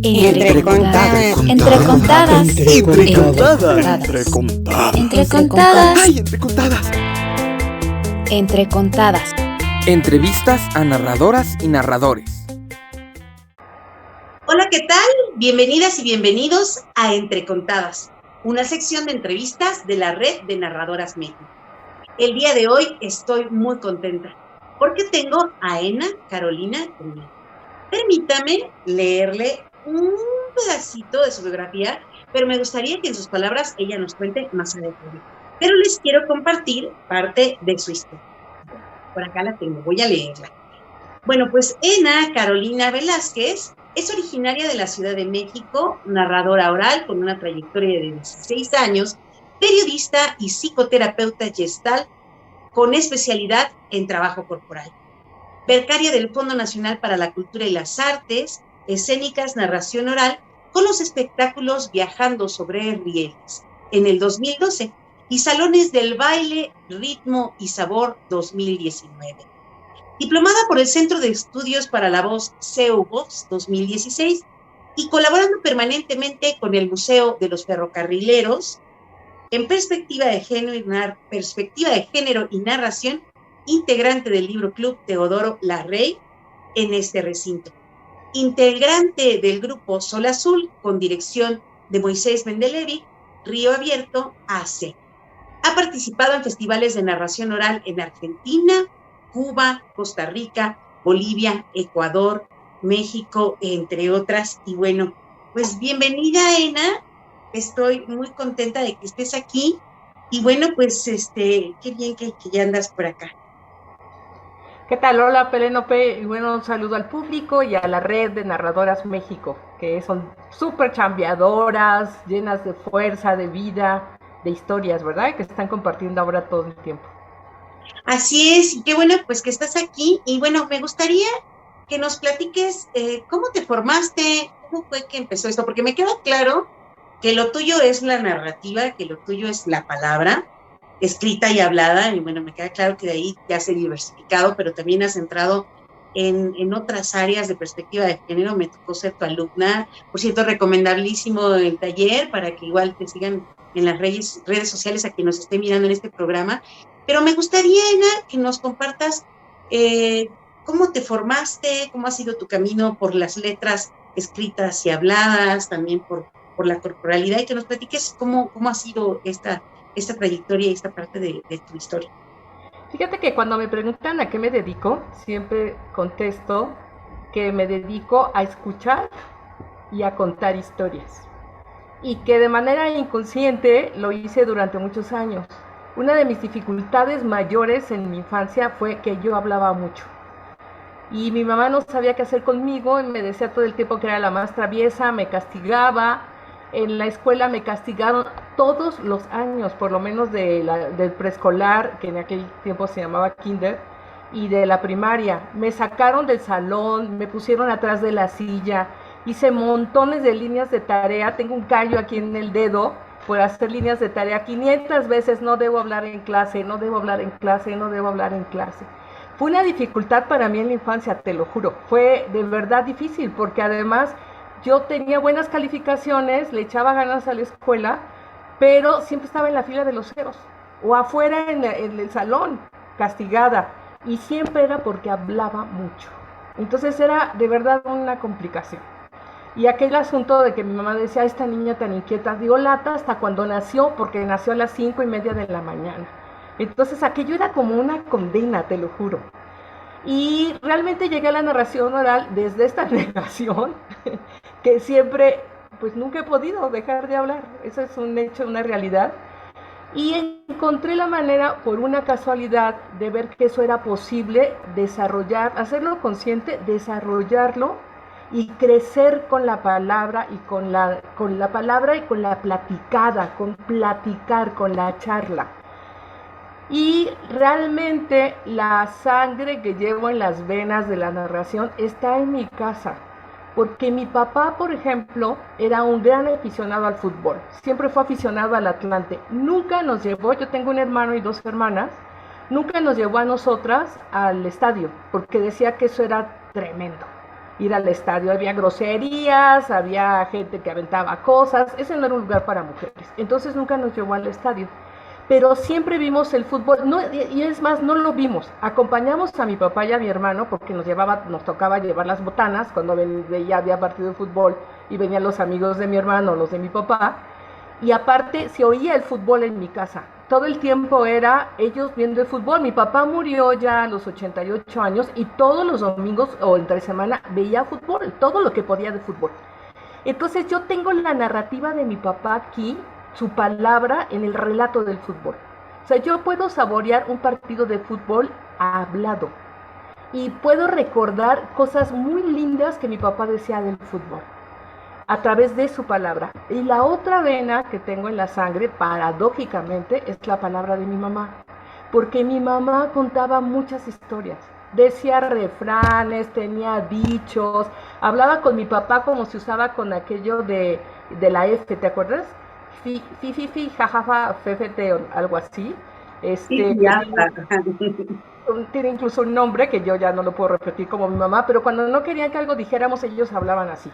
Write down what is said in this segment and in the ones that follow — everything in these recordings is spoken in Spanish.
Entre contadas. Entre contadas. Entre contadas. Entre contadas. ¡Ay, entre contadas! Entre contadas. Entrevistas a narradoras y narradores. Hola, ¿qué tal? Bienvenidas y bienvenidos a Entre Contadas, una sección de entrevistas de la Red de Narradoras México. El día de hoy estoy muy contenta porque tengo a Ena Carolina conmigo. Permítame leerle un pedacito de su biografía, pero me gustaría que en sus palabras ella nos cuente más a detalle. Pero les quiero compartir parte de su historia. Por acá la tengo, voy a leerla. Bueno, pues Ena Carolina Velázquez es originaria de la Ciudad de México, narradora oral con una trayectoria de 16 años, periodista y psicoterapeuta gestal con especialidad en trabajo corporal. Becaria del Fondo Nacional para la Cultura y las Artes, escénicas, narración oral, con los espectáculos Viajando sobre Rieles en el 2012 y Salones del Baile, Ritmo y Sabor 2019. Diplomada por el Centro de Estudios para la Voz CEUVOX 2016 y colaborando permanentemente con el Museo de los Ferrocarrileros en perspectiva de género y narración, integrante del Libro Club Teodoro Larrey en este recinto. Integrante del grupo Sol Azul con dirección de Moisés Mendelevi, Río Abierto AC. Ha participado en festivales de narración oral en Argentina, Cuba, Costa Rica, Bolivia, Ecuador, México, entre otras. Y bueno, pues bienvenida, Ena. Estoy muy contenta de que estés aquí. Y bueno, pues qué bien que ya andas por acá. ¿Qué tal? Hola, Pelénope. Y bueno, un saludo al público y a la Red de Narradoras México, que son súper chambeadoras, llenas de fuerza, de vida, de historias, ¿verdad? Que están compartiendo ahora todo el tiempo. Así es, y qué bueno pues que estás aquí. Y bueno, me gustaría que nos platiques cómo te formaste, cómo fue que empezó esto, porque me queda claro que lo tuyo es la narrativa, que lo tuyo es la palabra, escrita y hablada, y bueno, me queda claro que de ahí te has diversificado, pero también has entrado en otras áreas de perspectiva de género. Me tocó ser tu alumna, por cierto, recomendabilísimo el taller para que igual te sigan en las redes sociales a quien nos esté mirando en este programa. Pero me gustaría, Ena, que nos compartas cómo te formaste, cómo ha sido tu camino por las letras escritas y habladas, también por la corporalidad, y que nos platiques cómo ha sido esta trayectoria y esta parte de tu historia. Fíjate que cuando me preguntan a qué me dedico, siempre contesto que me dedico a escuchar y a contar historias. Y que de manera inconsciente lo hice durante muchos años. Una de mis dificultades mayores en mi infancia fue que yo hablaba mucho. Y mi mamá no sabía qué hacer conmigo y me decía todo el tiempo que era la más traviesa, me castigaba. En la escuela me castigaron todos los años, por lo menos del preescolar, que en aquel tiempo se llamaba kinder, y de la primaria. Me sacaron del salón, me pusieron atrás de la silla, hice montones de líneas de tarea, tengo un callo aquí en el dedo por hacer líneas de tarea 500 veces, no debo hablar en clase, no debo hablar en clase, no debo hablar en clase. Fue una dificultad para mí en la infancia, te lo juro, fue de verdad difícil, porque además yo tenía buenas calificaciones, le echaba ganas a la escuela, pero siempre estaba en la fila de los ceros, o afuera en el salón, castigada, y siempre era porque hablaba mucho. Entonces era de verdad una complicación. Y aquel asunto de que mi mamá decía, esta niña tan inquieta, dio lata hasta cuando nació, porque nació a las 5:30 de la mañana. Entonces aquello era como una condena, te lo juro. Y realmente llegué a la narración oral desde esta negación, que siempre, pues nunca he podido dejar de hablar. Eso es un hecho, una realidad. Y encontré la manera, por una casualidad, de ver que eso era posible desarrollar, hacerlo consciente, desarrollarlo y crecer con la palabra y con la palabra y con la platicada, con platicar, con la charla. Y realmente la sangre que llevo en las venas de la narración está en mi casa, porque mi papá, por ejemplo, era un gran aficionado al fútbol, siempre fue aficionado al Atlante, nunca nos llevó, yo tengo un hermano y 2 hermanas, nunca nos llevó a nosotras al estadio, porque decía que eso era tremendo. ir al estadio. Había groserías, había gente que aventaba cosas. Ese no era un lugar para mujeres. Entonces nunca nos llevó al estadio. Pero siempre vimos el fútbol, no, y es más, no lo vimos. Acompañamos a mi papá y a mi hermano porque nos tocaba llevar las botanas cuando había partido de fútbol y venían los amigos de mi hermano, los de mi papá. Y aparte se oía el fútbol en mi casa. Todo el tiempo era ellos viendo el fútbol. Mi papá murió ya a los 88 años y todos los domingos o entre semana veía fútbol, todo lo que podía de fútbol. Entonces yo tengo la narrativa de mi papá aquí, su palabra en el relato del fútbol. O sea, yo puedo saborear un partido de fútbol hablado y puedo recordar cosas muy lindas que mi papá decía del fútbol a través de su palabra. Y la otra vena que tengo en la sangre, paradójicamente, es la palabra de mi mamá, porque mi mamá contaba muchas historias. Decía refranes, tenía dichos, hablaba con mi papá como se usaba con aquello de la F, ¿te acuerdas? Fi, jajaja, fefete, o algo así. Sí, ya. Tiene incluso un nombre que yo ya no lo puedo repetir como mi mamá, pero cuando no querían que algo dijéramos, ellos hablaban así.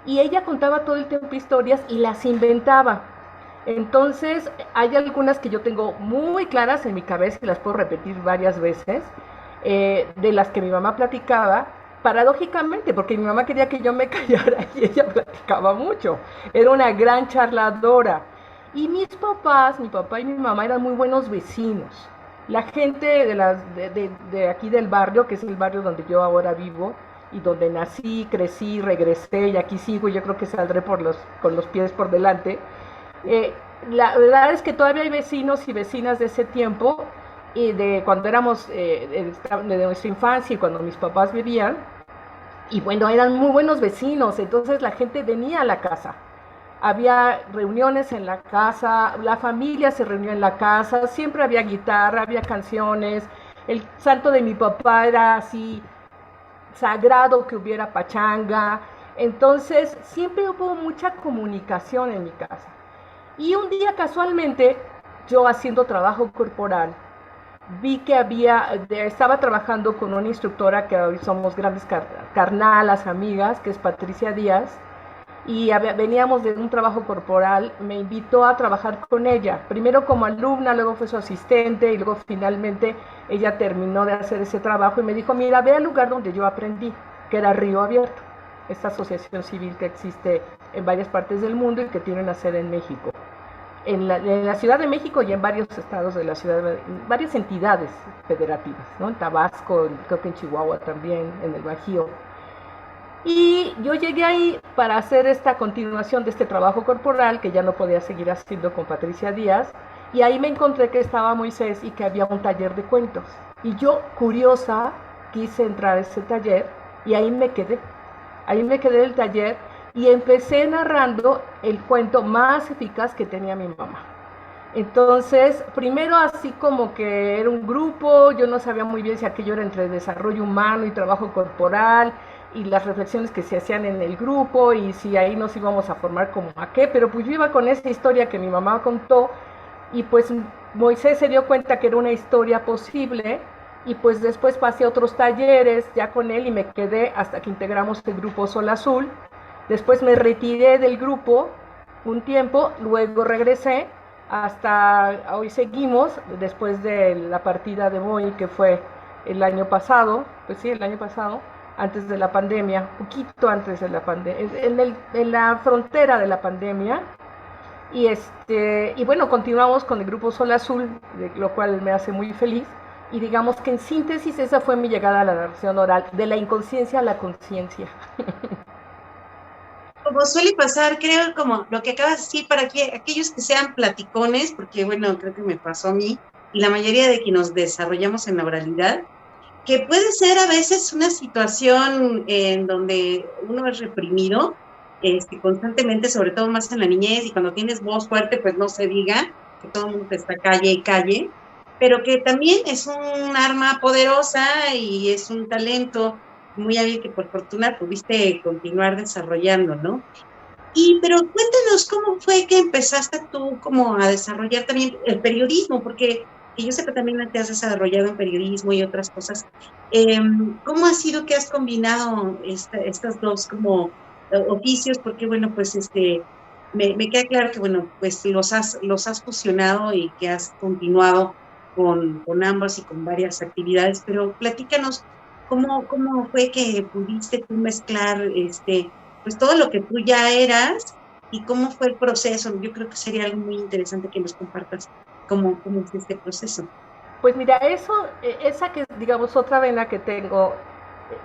Y ella contaba todo el tiempo historias y las inventaba. Entonces, hay algunas que yo tengo muy claras en mi cabeza y las puedo repetir varias veces, de las que mi mamá platicaba, paradójicamente, porque mi mamá quería que yo me callara y ella platicaba mucho. Era una gran charladora. Y mis papás, mi papá y mi mamá eran muy buenos vecinos. La gente de aquí del barrio, que es el barrio donde yo ahora vivo, y donde nací, crecí, regresé y aquí sigo, y yo creo que saldré con los pies por delante. La verdad es que todavía hay vecinos y vecinas de ese tiempo, y de cuando éramos de nuestra infancia y cuando mis papás vivían, y bueno, eran muy buenos vecinos, entonces la gente venía a la casa. Había reuniones en la casa, la familia se reunía en la casa, siempre había guitarra, había canciones. El santo de mi papá era así sagrado, que hubiera pachanga. Entonces siempre hubo mucha comunicación en mi casa. Y un día casualmente, yo haciendo trabajo corporal, vi que estaba trabajando con una instructora que hoy somos grandes carnalas, amigas, que es Patricia Díaz, y veníamos de un trabajo corporal. Me invitó a trabajar con ella, primero como alumna, luego fue su asistente y luego finalmente ella terminó de hacer ese trabajo y me dijo, mira, ve al lugar donde yo aprendí, que era Río Abierto, esta asociación civil que existe en varias partes del mundo y que tiene una sede en México. En la Ciudad de México y en varios estados de la ciudad, varias entidades federativas, ¿no? En Tabasco, creo que en Chihuahua también, en el Bajío. Y yo llegué ahí para hacer esta continuación de este trabajo corporal que ya no podía seguir haciendo con Patricia Díaz, y ahí me encontré que estaba Moisés y que había un taller de cuentos. Y yo, curiosa, quise entrar a ese taller y ahí me quedé. Ahí me quedé en el taller y empecé narrando el cuento más eficaz que tenía mi mamá. Entonces, primero así como que era un grupo, yo no sabía muy bien si aquello era entre desarrollo humano y trabajo corporal y las reflexiones que se hacían en el grupo y si ahí nos íbamos a formar como a qué, pero pues yo iba con esa historia que mi mamá contó y pues Moisés se dio cuenta que era una historia posible y pues después pasé a otros talleres ya con él y me quedé hasta que integramos el grupo Sol Azul. Después me retiré del grupo un tiempo, luego regresé, hasta hoy seguimos, después de la partida de Moy, que fue el año pasado, pues sí, el año pasado, antes de la pandemia, poquito antes de la pandemia, en la frontera de la pandemia, y bueno, continuamos con el grupo Sol Azul, lo cual me hace muy feliz, y digamos que en síntesis esa fue mi llegada a la narración oral, de la inconsciencia a la conciencia. Como suele pasar, creo, como lo que acabas de decir, para que aquellos que sean platicones, porque bueno, creo que me pasó a mí, y la mayoría de que nos desarrollamos en la oralidad, que puede ser a veces una situación en donde uno es reprimido, constantemente, sobre todo más en la niñez, y cuando tienes voz fuerte, pues no se diga, que todo el mundo te está calle y calle, pero que también es un arma poderosa y es un talento muy hábil que por fortuna pudiste continuar desarrollando, ¿no? Pero cuéntanos cómo fue que empezaste tú como a desarrollar también el periodismo, porque que yo sé que también te has desarrollado en periodismo y otras cosas. ¿Cómo ha sido que has combinado estas dos como oficios? Porque, bueno, pues me queda claro que, bueno, pues los has fusionado y que has continuado con ambos y con varias actividades, pero platícanos cómo fue que pudiste tú mezclar pues todo lo que tú ya eras y cómo fue el proceso. Yo creo que sería algo muy interesante que nos compartas cómo es este proceso. Pues mira, esa que digamos otra vena que tengo,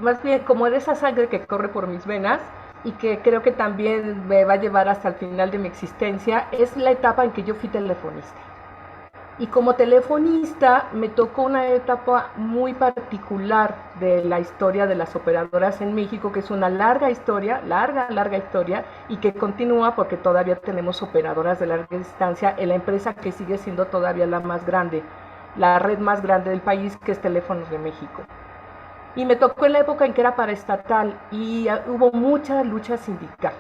más bien como de esa sangre que corre por mis venas y que creo que también me va a llevar hasta el final de mi existencia, es la etapa en que yo fui telefonista. Y como telefonista me tocó una etapa muy particular de la historia de las operadoras en México, que es una larga historia, larga historia, y que continúa porque todavía tenemos operadoras de larga distancia en la empresa que sigue siendo todavía la más grande, la red más grande del país, que es Teléfonos de México. Y me tocó en la época en que era paraestatal y hubo mucha lucha sindical.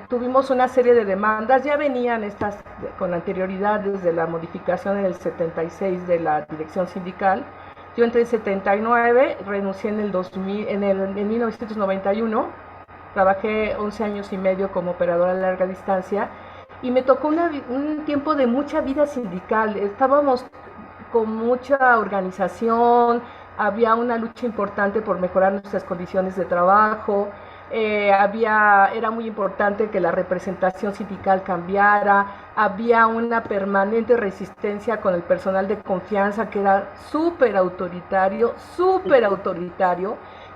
Tuvimos una serie de demandas, ya venían estas con anterioridad desde la modificación en el 76 de la dirección sindical. Yo entré en 79, renuncié en 1991, trabajé 11 años y medio como operadora de larga distancia y me tocó un tiempo de mucha vida sindical. Estábamos con mucha organización, había una lucha importante por mejorar nuestras condiciones de trabajo. Era muy importante que la representación sindical cambiara, había una permanente resistencia con el personal de confianza que era súper autoritario.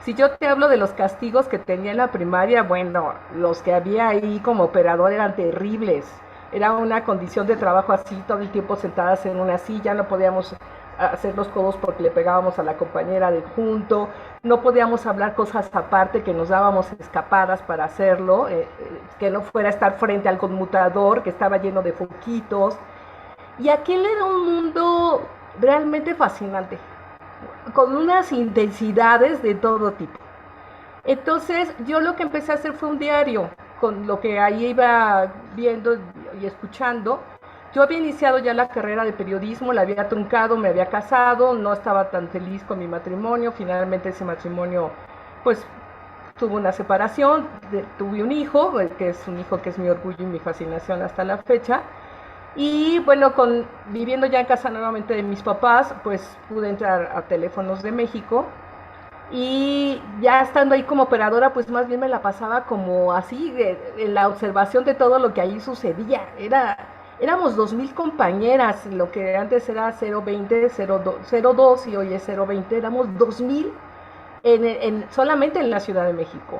Si yo te hablo de los castigos que tenía en la primaria, bueno, los que había ahí como operador eran terribles. Era una condición de trabajo así, todo el tiempo sentadas en una silla, no podíamos hacer los codos porque le pegábamos a la compañera de junto, no podíamos hablar cosas aparte, que nos dábamos escapadas para hacerlo, que no fuera estar frente al conmutador que estaba lleno de foquitos. Y aquel era un mundo realmente fascinante, con unas intensidades de todo tipo. Entonces yo lo que empecé a hacer fue un diario, con lo que ahí iba viendo y escuchando. Yo había iniciado ya la carrera de periodismo, la había truncado, me había casado, no estaba tan feliz con mi matrimonio, finalmente ese matrimonio pues tuvo una separación, tuve un hijo, que es un hijo que es mi orgullo y mi fascinación hasta la fecha, y bueno, viviendo ya en casa nuevamente de mis papás, pues pude entrar a Teléfonos de México, y ya estando ahí como operadora, pues más bien me la pasaba como así, en la observación de todo lo que ahí sucedía. Éramos 2,000 compañeras, lo que antes era 020, 02 y hoy es 020, éramos 2,000 solamente en la Ciudad de México.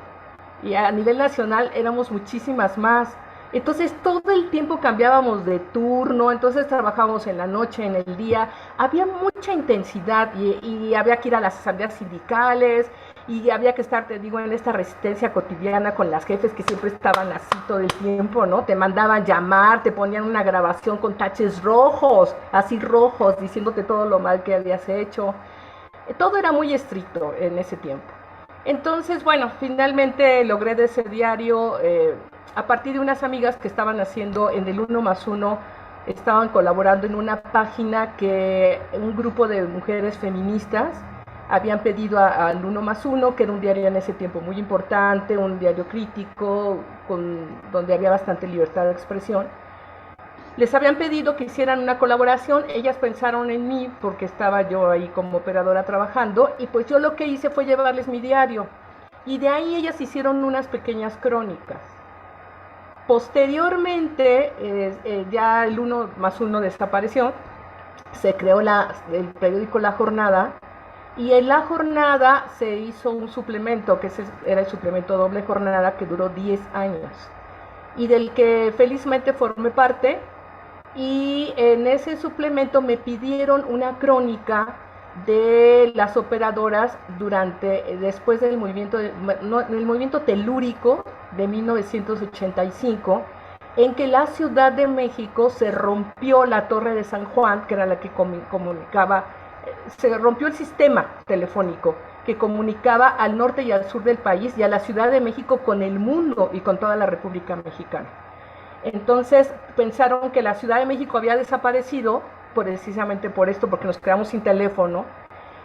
Y a nivel nacional éramos muchísimas más. Entonces todo el tiempo cambiábamos de turno, entonces trabajábamos en la noche, en el día, había mucha intensidad y había que ir a las asambleas sindicales y había que estar, te digo, en esta resistencia cotidiana con las jefes que siempre estaban así todo el tiempo, ¿no? Te mandaban llamar, te ponían una grabación con taches rojos, así rojos, diciéndote todo lo mal que habías hecho. Todo era muy estricto en ese tiempo. Entonces, bueno, finalmente logré de ese diario, a partir de unas amigas que estaban haciendo en el 1+1, estaban colaborando en una página que un grupo de mujeres feministas habían pedido al 1+1, que era un diario en ese tiempo muy importante, un diario crítico, donde había bastante libertad de expresión. Les habían pedido que hicieran una colaboración, ellas pensaron en mí porque estaba yo ahí como operadora trabajando, y pues yo lo que hice fue llevarles mi diario, y de ahí ellas hicieron unas pequeñas crónicas. Posteriormente, ya el 1+1 desapareció, se creó el periódico La Jornada, y en La Jornada se hizo un suplemento, que era el suplemento Doble Jornada, que duró 10 años, y del que felizmente formé parte. Y en ese suplemento me pidieron una crónica de las operadoras después del movimiento telúrico de 1985, en que la Ciudad de México se rompió la Torre de San Juan, que era la que comunicaba, se rompió el sistema telefónico que comunicaba al norte y al sur del país y a la Ciudad de México con el mundo y con toda la República Mexicana. Entonces pensaron que la Ciudad de México había desaparecido precisamente por esto, porque nos quedamos sin teléfono.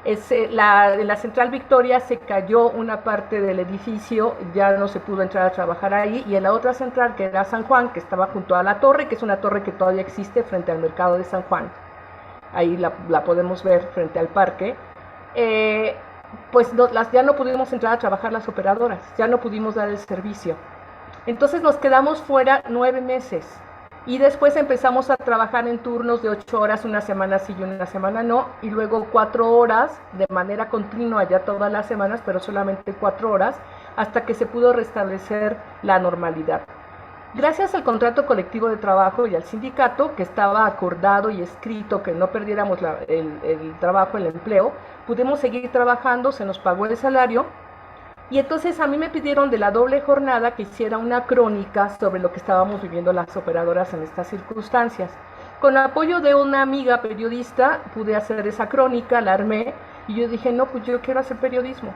En la Central Victoria se cayó una parte del edificio, ya no se pudo entrar a trabajar ahí, y en la otra central, que era San Juan, que estaba junto a la torre, que es una torre que todavía existe frente al mercado de San Juan, ahí la podemos ver frente al parque, pues ya no pudimos entrar a trabajar las operadoras, ya no pudimos dar el servicio. Entonces nos quedamos fuera 9 meses. Y después empezamos a trabajar en turnos de 8 horas, una semana sí y una semana no, y luego 4 horas de manera continua ya todas las semanas, pero solamente 4 horas, hasta que se pudo restablecer la normalidad. Gracias al contrato colectivo de trabajo y al sindicato, que estaba acordado y escrito que no perdiéramos el trabajo, el empleo, pudimos seguir trabajando, se nos pagó el salario. Y entonces a mí me pidieron de la doble jornada que hiciera una crónica sobre lo que estábamos viviendo las operadoras en estas circunstancias. Con apoyo de una amiga periodista pude hacer esa crónica, la armé, y yo dije, no, pues yo quiero hacer periodismo.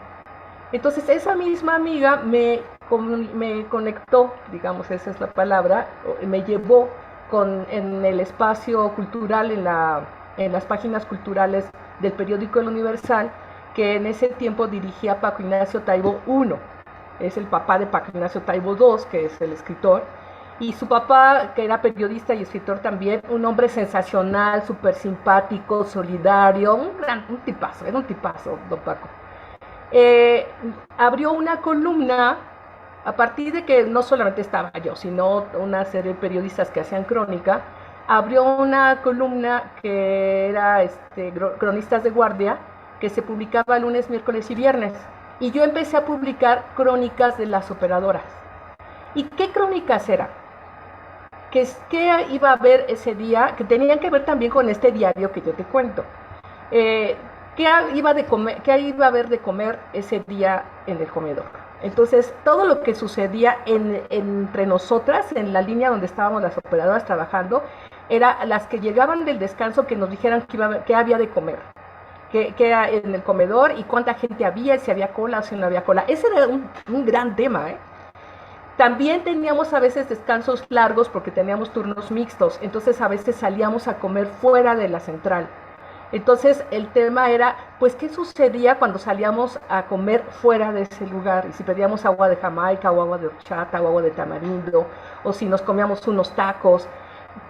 Entonces esa misma amiga me conectó, digamos, esa es la palabra, me llevó en el espacio cultural, en las páginas culturales del periódico El Universal, que en ese tiempo dirigía Paco Ignacio Taibo I, es el papá de Paco Ignacio Taibo II, que es el escritor, y su papá, que era periodista y escritor también, un hombre sensacional, súper simpático, solidario, un tipazo, era un tipazo, don Paco. Abrió una columna, a partir de que no solamente estaba yo, sino una serie de periodistas que hacían crónica, abrió una columna que era Cronistas de Guardia, que se publicaba lunes, miércoles y viernes. Y yo empecé a publicar crónicas de las operadoras. ¿Y qué crónicas eran? ¿Qué iba a haber ese día? Que tenían que ver también con este diario que yo te cuento. ¿Qué iba a haber de comer ese día en el comedor? Entonces, todo lo que sucedía entre nosotras, en la línea donde estábamos las operadoras trabajando, era las que llegaban del descanso que nos dijeran qué había de comer. Que en el comedor y cuánta gente había, si había cola o si no había cola. Ese era un gran tema, ¿eh? También teníamos a veces descansos largos porque teníamos turnos mixtos, entonces a veces salíamos a comer fuera de la central. Entonces el tema era, pues, ¿qué sucedía cuando salíamos a comer fuera de ese lugar? Y si pedíamos agua de Jamaica o agua de horchata o agua de tamarindo, o si nos comíamos unos tacos,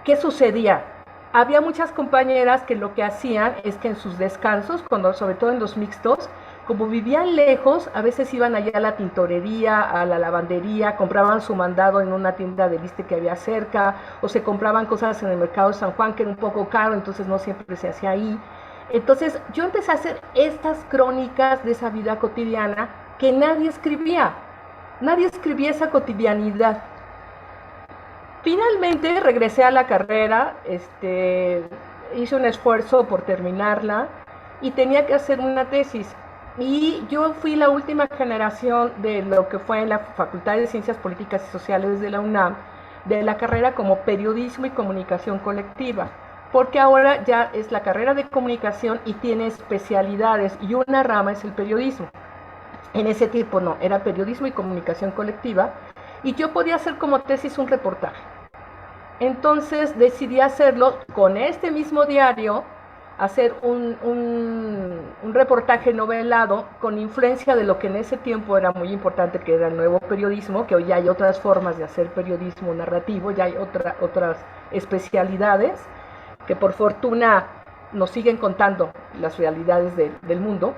¿qué sucedía? Había muchas compañeras que lo que hacían es que en sus descansos, sobre todo en los mixtos, como vivían lejos, a veces iban allá a la tintorería, a la lavandería, compraban su mandado en una tienda de liste que había cerca, o se compraban cosas en el mercado de San Juan, que era un poco caro, entonces no siempre se hacía ahí. Entonces yo empecé a hacer estas crónicas de esa vida cotidiana que nadie escribía esa cotidianidad. Finalmente regresé a la carrera, hice un esfuerzo por terminarla y tenía que hacer una tesis. Y yo fui la última generación de lo que fue en la Facultad de Ciencias Políticas y Sociales de la UNAM, de la carrera como Periodismo y Comunicación Colectiva, porque ahora ya es la carrera de comunicación y tiene especialidades y una rama es el periodismo. En ese tiempo no, era Periodismo y Comunicación Colectiva, y yo podía hacer como tesis un reportaje. Entonces decidí hacerlo con este mismo diario, hacer un reportaje novelado con influencia de lo que en ese tiempo era muy importante, que era el nuevo periodismo, que hoy ya hay otras formas de hacer periodismo narrativo, ya hay otras especialidades que por fortuna nos siguen contando las realidades del mundo.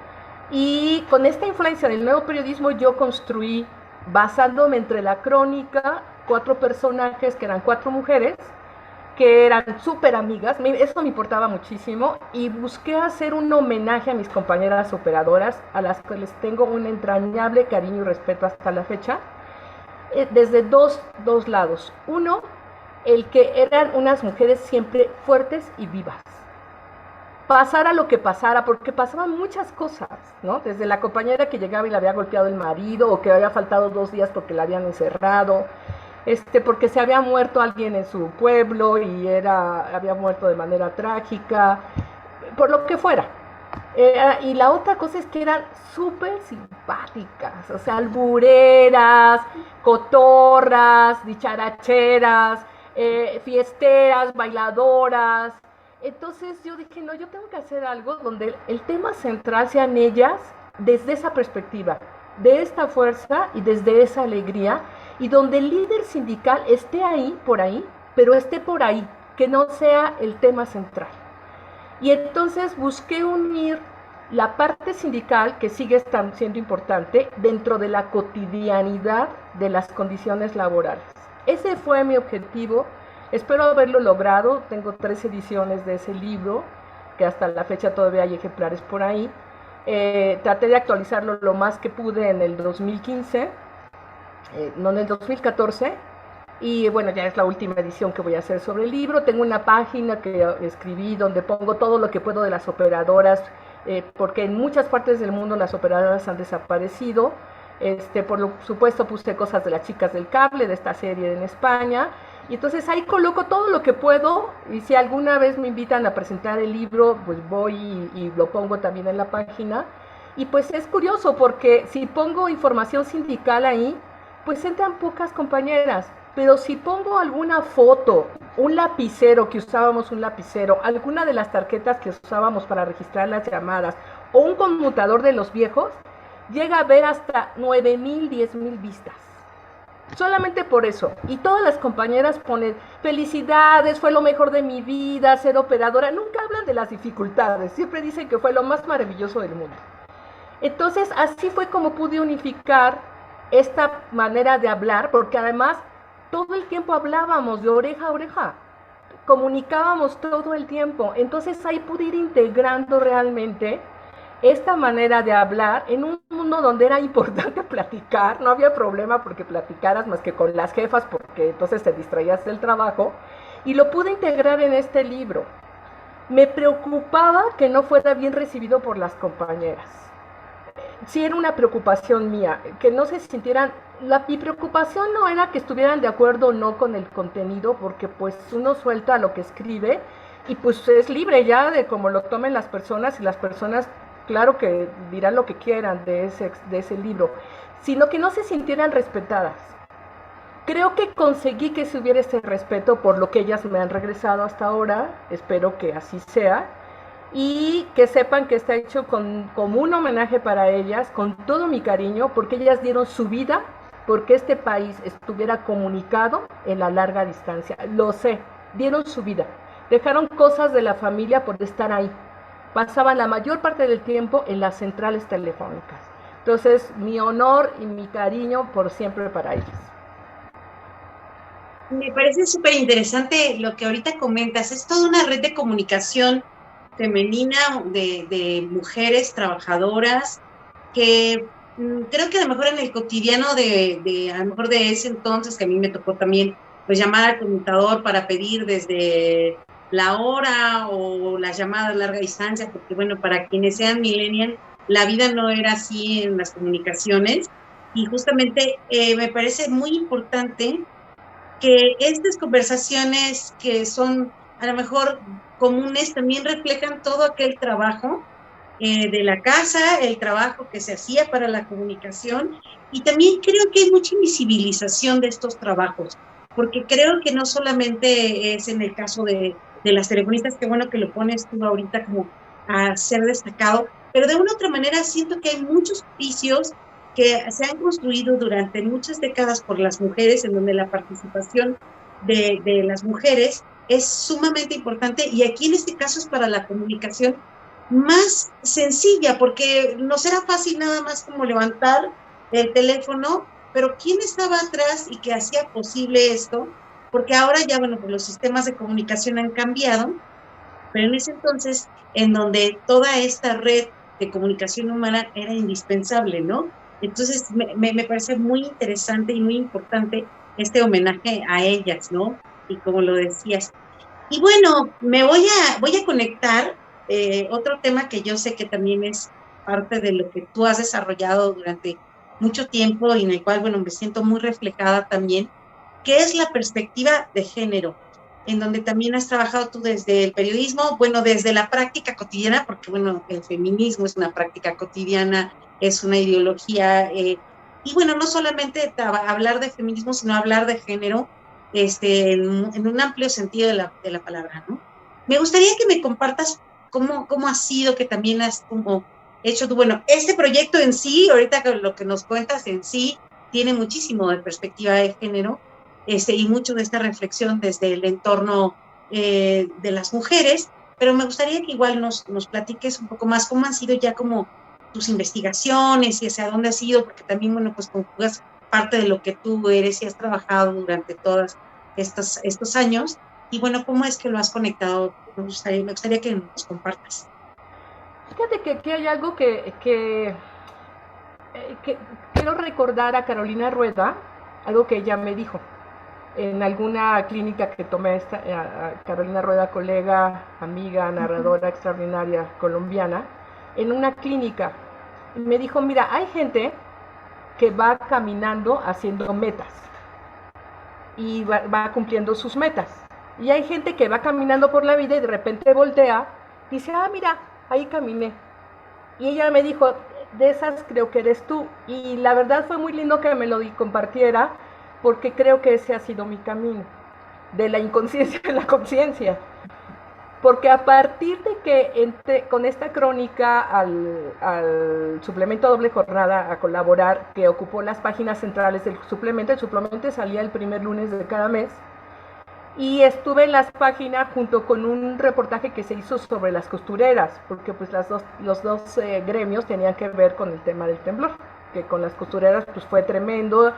Y con esta influencia del nuevo periodismo yo construí, basándome entre la crónica, 4 personajes que eran 4 mujeres, que eran súper amigas, eso me importaba muchísimo, y busqué hacer un homenaje a mis compañeras operadoras, a las que les tengo un entrañable cariño y respeto hasta la fecha, desde dos lados. Uno, el que eran unas mujeres siempre fuertes y vivas. Pasara lo que pasara, porque pasaban muchas cosas, ¿no? Desde la compañera que llegaba y le había golpeado el marido, o que había faltado 2 días porque la habían encerrado, porque se había muerto alguien en su pueblo y había muerto de manera trágica, por lo que fuera. Y la otra cosa es que eran súper simpáticas, o sea, albureras, cotorras, dicharacheras, fiesteras, bailadoras. Entonces yo dije, no, yo tengo que hacer algo donde el tema central sean ellas desde esa perspectiva, de esta fuerza y desde esa alegría, y donde el líder sindical esté ahí, pero esté por ahí, que no sea el tema central. Y entonces busqué unir la parte sindical, que sigue siendo importante, dentro de la cotidianidad de las condiciones laborales. Ese fue mi objetivo. Espero haberlo logrado. Tengo 3 ediciones de ese libro, que hasta la fecha todavía hay ejemplares por ahí. Traté de actualizarlo lo más que pude en el 2015, no, en el 2014, y bueno, ya es la última edición que voy a hacer sobre el libro. Tengo una página que escribí donde pongo todo lo que puedo de las operadoras, porque en muchas partes del mundo las operadoras han desaparecido. Por supuesto puse cosas de las chicas del cable, de esta serie en España, y entonces ahí coloco todo lo que puedo, y si alguna vez me invitan a presentar el libro, pues voy y lo pongo también en la página. Y pues es curioso porque si pongo información sindical ahí, pues entran pocas compañeras, pero si pongo alguna foto, un lapicero, que usábamos un lapicero, alguna de las tarjetas que usábamos para registrar las llamadas, o un conmutador de los viejos, llega a ver hasta 9,000, 10,000 vistas. Solamente por eso. Y todas las compañeras ponen, felicidades, fue lo mejor de mi vida, ser operadora. Nunca hablan de las dificultades, siempre dicen que fue lo más maravilloso del mundo. Entonces, así fue como pude unificar esta manera de hablar, porque además todo el tiempo hablábamos de oreja a oreja, comunicábamos todo el tiempo. Entonces ahí pude ir integrando realmente esta manera de hablar en un mundo donde era importante platicar. No había problema porque platicaras más que con las jefas, porque entonces te distraías del trabajo, y lo pude integrar en este libro. Me preocupaba que no fuera bien recibido por las compañeras. Sí, era una preocupación mía, que no se sintieran, mi preocupación no era que estuvieran de acuerdo o no con el contenido, porque pues uno suelta lo que escribe y pues es libre ya de cómo lo tomen las personas, y las personas claro que dirán lo que quieran de ese libro, sino que no se sintieran respetadas. Creo que conseguí que se hubiera ese respeto por lo que ellas me han regresado hasta ahora, espero que así sea, y que sepan que está hecho como un homenaje para ellas, con todo mi cariño, porque ellas dieron su vida porque este país estuviera comunicado en la larga distancia. Lo sé, dieron su vida, dejaron cosas de la familia por estar ahí. Pasaban la mayor parte del tiempo en las centrales telefónicas. Entonces, mi honor y mi cariño por siempre para ellas. Me parece súper interesante lo que ahorita comentas. Es toda una red de comunicación femenina de mujeres trabajadoras que creo que a lo mejor en el cotidiano a lo mejor de ese entonces, que a mí me tocó también pues llamar al conmutador para pedir desde la hora o las llamadas a larga distancia, porque bueno, para quienes sean millennials, la vida no era así en las comunicaciones, y justamente me parece muy importante que estas conversaciones que son a lo mejor comunes también reflejan todo aquel trabajo de la casa, el trabajo que se hacía para la comunicación, y también creo que hay mucha invisibilización de estos trabajos, porque creo que no solamente es en el caso de las telefonistas, que bueno que lo pones tú ahorita como a ser destacado, pero de una u otra manera siento que hay muchos oficios que se han construido durante muchas décadas por las mujeres, en donde la participación de las mujeres es sumamente importante, y aquí en este caso es para la comunicación más sencilla, porque no será fácil nada más como levantar el teléfono, pero ¿quién estaba atrás y que hacía posible esto? Porque ahora ya, bueno, pues los sistemas de comunicación han cambiado, pero en ese entonces, en donde toda esta red de comunicación humana era indispensable, ¿no? Entonces, me parece muy interesante y muy importante este homenaje a ellas, ¿no? Y como lo decías. Y bueno, me voy a conectar otro tema que yo sé que también es parte de lo que tú has desarrollado durante mucho tiempo, y en el cual, bueno, me siento muy reflejada también, que es la perspectiva de género, en donde también has trabajado tú desde el periodismo, bueno, desde la práctica cotidiana, porque, bueno, el feminismo es una práctica cotidiana, es una ideología, y bueno, no solamente hablar de feminismo, sino hablar de género en un amplio sentido de la palabra, ¿no? Me gustaría que me compartas cómo ha sido, que también has como hecho tú, bueno, este proyecto en sí, ahorita lo que nos cuentas en sí, tiene muchísimo de perspectiva de género, y mucho de esta reflexión desde el entorno de las mujeres, pero me gustaría que igual nos platiques un poco más cómo han sido ya como tus investigaciones y hacia dónde has ido, porque también, bueno, pues conjugas parte de lo que tú eres y has trabajado durante todos estos años, y bueno, ¿cómo es que lo has conectado? Me gustaría que nos compartas. Fíjate que aquí hay algo que quiero recordar a Carolina Rueda, algo que ella me dijo en alguna clínica que tomé, a Carolina Rueda, colega, amiga, narradora extraordinaria colombiana, en una clínica. Me dijo, mira, hay gente que va caminando haciendo metas y va cumpliendo sus metas. Y hay gente que va caminando por la vida y de repente voltea, dice, mira, ahí caminé. Y ella me dijo, de esas creo que eres tú. Y la verdad fue muy lindo que me lo compartiera, porque creo que ese ha sido mi camino, de la inconsciencia a la conciencia. Porque a partir de que entré con esta crónica al suplemento Doble Jornada a colaborar, que ocupó las páginas centrales del suplemento, el suplemento salía el primer lunes de cada mes, y estuve en las páginas junto con un reportaje que se hizo sobre las costureras, porque pues los dos gremios tenían que ver con el tema del temblor, que con las costureras pues fue tremendo,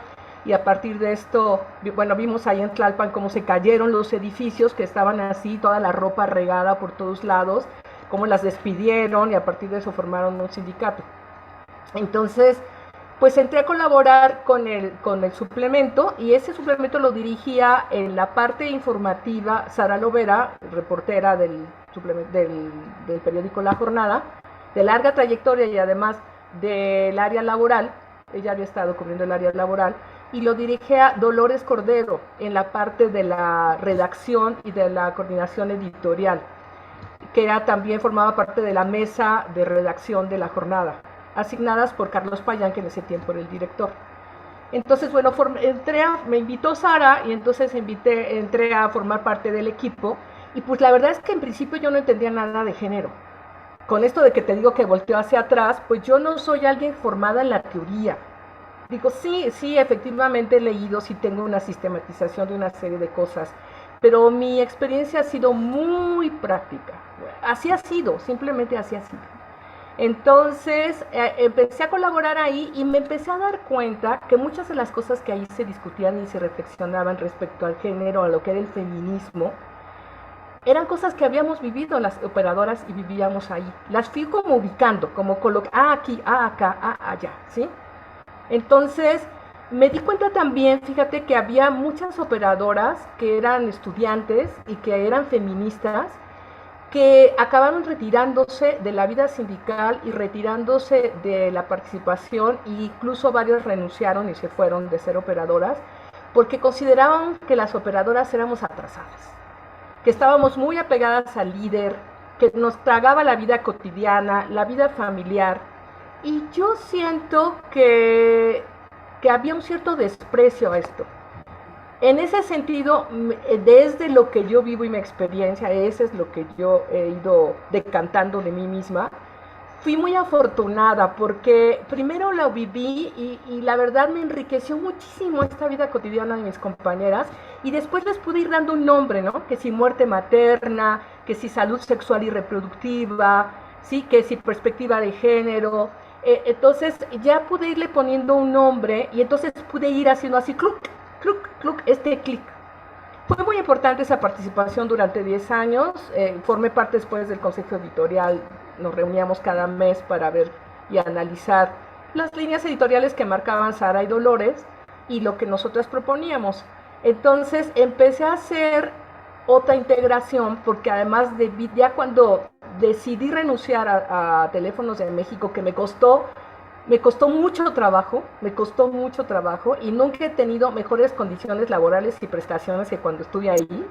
y a partir de esto, bueno, vimos ahí en Tlalpan cómo se cayeron los edificios que estaban así, toda la ropa regada por todos lados, cómo las despidieron, y a partir de eso formaron un sindicato. Entonces, pues entré a colaborar con el suplemento, y ese suplemento lo dirigía en la parte informativa Sara Lovera, reportera del periódico La Jornada, de larga trayectoria y además del área laboral. Ella había estado cubriendo el área laboral, y lo dirigía Dolores Cordero en la parte de la redacción y de la coordinación editorial, que también formaba parte de la mesa de redacción de La Jornada, asignadas por Carlos Payán, que en ese tiempo era el director. Entonces, bueno, me invitó Sara, y entonces entré a formar parte del equipo, y pues la verdad es que en principio yo no entendía nada de género. Con esto de que te digo que volteo hacia atrás, pues yo no soy alguien formada en la teoría. Digo, sí, efectivamente he leído, sí tengo una sistematización de una serie de cosas, pero mi experiencia ha sido muy práctica. Así ha sido, simplemente así ha sido. Entonces empecé a colaborar ahí, y me empecé a dar cuenta que muchas de las cosas que ahí se discutían y se reflexionaban respecto al género, a lo que era el feminismo, eran cosas que habíamos vivido las operadoras y vivíamos ahí. Las fui como ubicando, como aquí, acá, allá, ¿sí? Entonces me di cuenta también, fíjate, que había muchas operadoras que eran estudiantes y que eran feministas, que acabaron retirándose de la vida sindical y retirándose de la participación, e incluso varios renunciaron y se fueron de ser operadoras, porque consideraban que las operadoras éramos atrasadas, que estábamos muy apegadas al líder, que nos tragaba la vida cotidiana, la vida familiar. Y yo siento que había un cierto desprecio a esto. En ese sentido, desde lo que yo vivo y mi experiencia, ese es lo que yo he ido decantando de mí misma. Fui muy afortunada porque primero lo viví, y la verdad me enriqueció muchísimo esta vida cotidiana de mis compañeras, y después les pude ir dando un nombre, ¿no? Que si muerte materna, que si salud sexual y reproductiva, ¿sí? Que si perspectiva de género. Entonces ya pude irle poniendo un nombre, y entonces pude ir haciendo así, cluc, este clic. Fue muy importante esa participación durante 10 años, formé parte después del consejo editorial, nos reuníamos cada mes para ver y analizar las líneas editoriales que marcaban Sara y Dolores, y lo que nosotras proponíamos. Entonces empecé a hacer otra integración, porque además ya cuando decidí renunciar a Teléfonos de México, que me costó mucho trabajo, y nunca he tenido mejores condiciones laborales y prestaciones que cuando estuve ahí.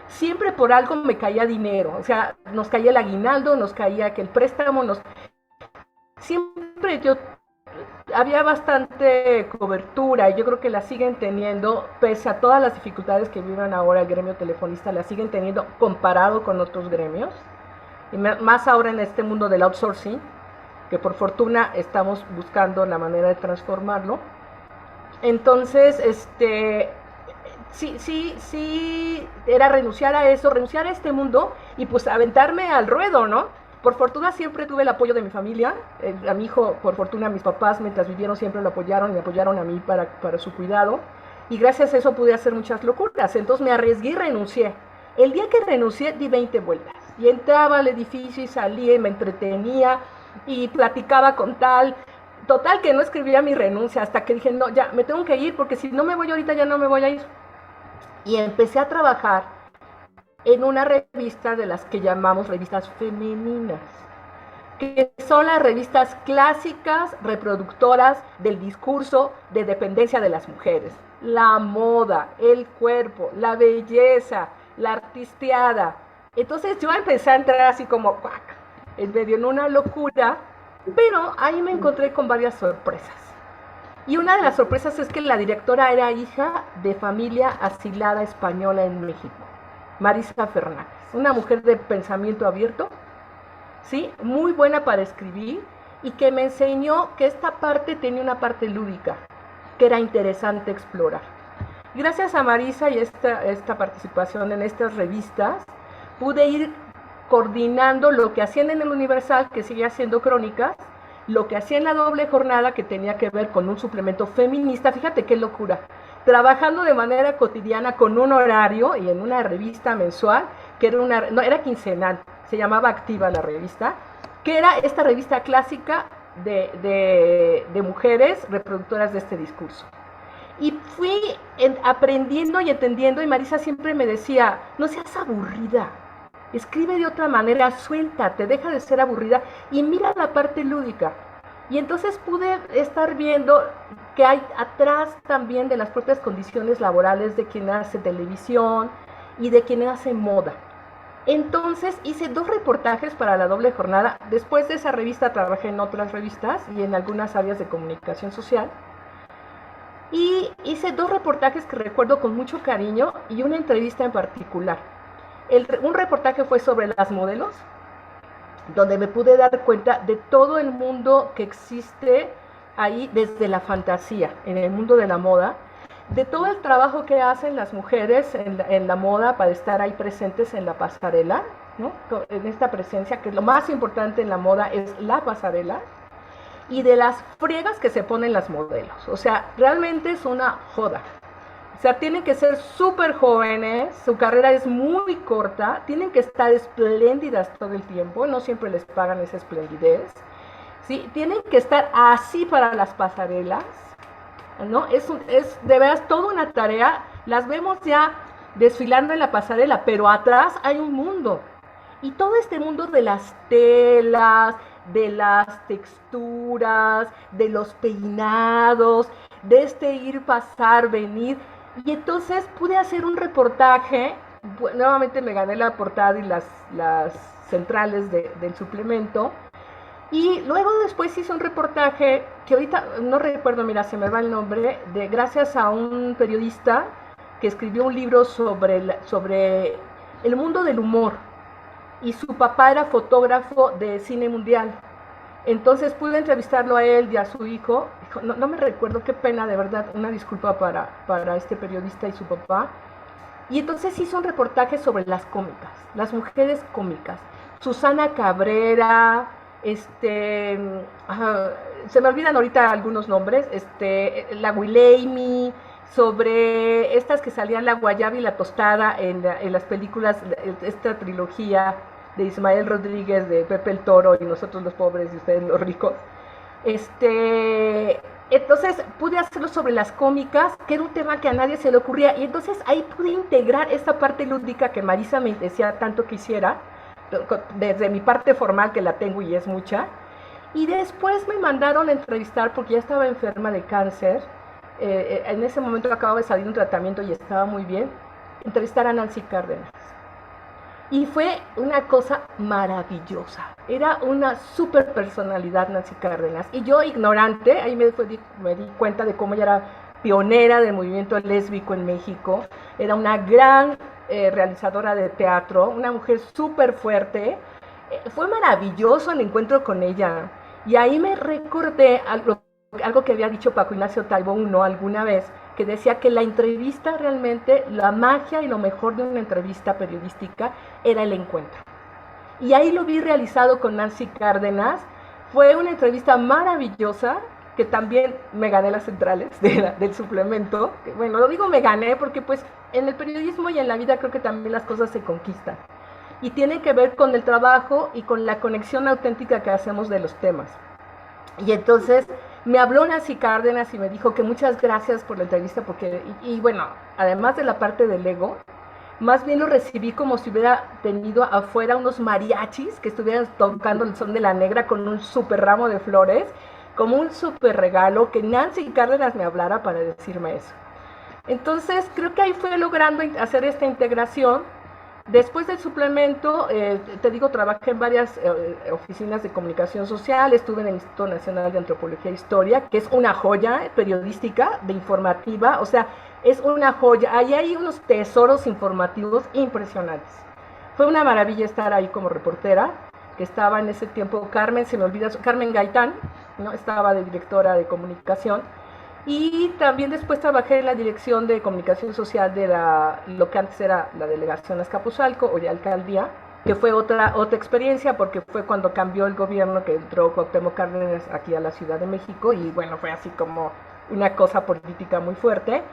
Siempre por algo me caía dinero, o sea, nos caía el aguinaldo, nos caía que el préstamo, siempre yo había bastante cobertura y yo creo que la siguen teniendo, pese a todas las dificultades que viven ahora el gremio telefonista, la siguen teniendo comparado con otros gremios, y más ahora en este mundo del outsourcing, que por fortuna estamos buscando la manera de transformarlo. Entonces, sí, era renunciar a eso, renunciar a este mundo y pues aventarme al ruedo, ¿no? Por fortuna siempre tuve el apoyo de mi familia, a mi hijo, por fortuna mis papás mientras vivieron siempre lo apoyaron y me apoyaron a mí para su cuidado, y gracias a eso pude hacer muchas locuras. Entonces me arriesgué y renuncié. El día que renuncié di 20 vueltas y entraba al edificio y salía y me entretenía y platicaba con total que no escribía mi renuncia hasta que dije, no, ya me tengo que ir porque si no me voy ahorita ya no me voy a ir. Y empecé a trabajar en una revista de las que llamamos revistas femeninas, que son las revistas clásicas reproductoras del discurso de dependencia de las mujeres. La moda, el cuerpo, la belleza, la artisteada. Entonces yo empecé a entrar así como en medio en una locura, pero ahí me encontré con varias sorpresas. Y una de las sorpresas es que la directora era hija de familia asilada española en México, Marisa Fernández, una mujer de pensamiento abierto, ¿sí? Muy buena para escribir y que me enseñó que esta parte tenía una parte lúdica, que era interesante explorar. Gracias a Marisa y esta participación en estas revistas, pude ir coordinando lo que hacían en el Universal, que sigue haciendo crónicas, lo que hacía en la doble jornada, que tenía que ver con un suplemento feminista. Fíjate qué locura, trabajando de manera cotidiana con un horario y en una revista mensual, que era quincenal, se llamaba Activa la revista, que era esta revista clásica de mujeres reproductoras de este discurso. Y fui aprendiendo y entendiendo, y Marisa siempre me decía, no seas aburrida, escribe de otra manera, suéltate, deja de ser aburrida y mira la parte lúdica. Y entonces pude estar viendo que hay atrás también de las propias condiciones laborales de quien hace televisión y de quien hace moda. Entonces hice 2 reportajes para la doble jornada. Después de esa revista trabajé en otras revistas y en algunas áreas de comunicación social. Y hice 2 reportajes que recuerdo con mucho cariño y una entrevista en particular. Un reportaje fue sobre las modelos, donde me pude dar cuenta de todo el mundo que existe ahí desde la fantasía, en el mundo de la moda, de todo el trabajo que hacen las mujeres en la moda para estar ahí presentes en la pasarela, ¿no? En esta presencia, que lo más importante en la moda es la pasarela, y de las friegas que se ponen las modelos. O sea, realmente es una joda. O sea, tienen que ser súper jóvenes, su carrera es muy corta, tienen que estar espléndidas todo el tiempo, no siempre les pagan esa esplendidez, ¿sí? Tienen que estar así para las pasarelas, ¿no? Es de veras toda una tarea. Las vemos ya desfilando en la pasarela, pero atrás hay un mundo. Y todo este mundo de las telas, de las texturas, de los peinados, de ir, pasar, venir. Y entonces pude hacer un reportaje, nuevamente me gané la portada y las centrales del suplemento, y luego después hice un reportaje que ahorita no recuerdo, mira, se me va el nombre, gracias a un periodista que escribió un libro sobre el mundo del humor, y su papá era fotógrafo de cine mundial. Entonces pude entrevistarlo a él y a su hijo. No me recuerdo, qué pena, de verdad, una disculpa para este periodista y su papá. Y entonces hizo un reportaje sobre las cómicas, las mujeres cómicas. Susana Cabrera, se me olvidan ahorita algunos nombres, la Wilhelmi, sobre estas que salían la guayaba y la tostada en las películas, esta trilogía de Ismael Rodríguez, de Pepe el Toro y Nosotros los pobres y ustedes los ricos. Entonces pude hacerlo sobre las cómicas, que era un tema que a nadie se le ocurría, y entonces ahí pude integrar esta parte lúdica que Marisa me decía tanto que hiciera, desde mi parte formal, que la tengo y es mucha. Y después me mandaron a entrevistar, porque ya estaba enferma de cáncer, en ese momento acababa de salir un tratamiento y estaba muy bien, entrevistar a Nancy Cárdenas. Y fue una cosa maravillosa. Era una super personalidad Nancy Cárdenas. Y yo, ignorante, ahí me di cuenta de cómo ella era pionera del movimiento lésbico en México. Era una gran realizadora de teatro, una mujer súper fuerte. Fue maravilloso el encuentro con ella. Y ahí me recordé algo que había dicho Paco Ignacio Taibo I alguna vez, que decía que la entrevista realmente, la magia y lo mejor de una entrevista periodística era el encuentro. Y ahí lo vi realizado con Nancy Cárdenas. Fue una entrevista maravillosa, que también me gané las centrales del suplemento. Bueno, lo digo me gané porque pues en el periodismo y en la vida creo que también las cosas se conquistan. Y tiene que ver con el trabajo y con la conexión auténtica que hacemos de los temas. Y entonces me habló Nancy Cárdenas y me dijo que muchas gracias por la entrevista, porque, y bueno, además de la parte del ego, más bien lo recibí como si hubiera tenido afuera unos mariachis que estuvieran tocando el son de la negra con un súper ramo de flores, como un súper regalo, que Nancy Cárdenas me hablara para decirme eso. Entonces creo que ahí fue logrando hacer esta integración. Después del suplemento, te digo, trabajé en varias oficinas de comunicación social, estuve en el Instituto Nacional de Antropología e Historia, que es una joya periodística, de informativa, o sea, es una joya. Ahí hay unos tesoros informativos impresionantes. Fue una maravilla estar ahí como reportera, que estaba en ese tiempo Carmen, se me olvida, Carmen Gaitán, ¿no? Estaba de directora de comunicación. Y también después trabajé en la dirección de comunicación social de lo que antes era la delegación Azcapotzalco, hoy alcaldía, que fue otra experiencia porque fue cuando cambió el gobierno, que entró Cuauhtémoc Cárdenas aquí a la Ciudad de México, y bueno, fue así como una cosa política muy fuerte.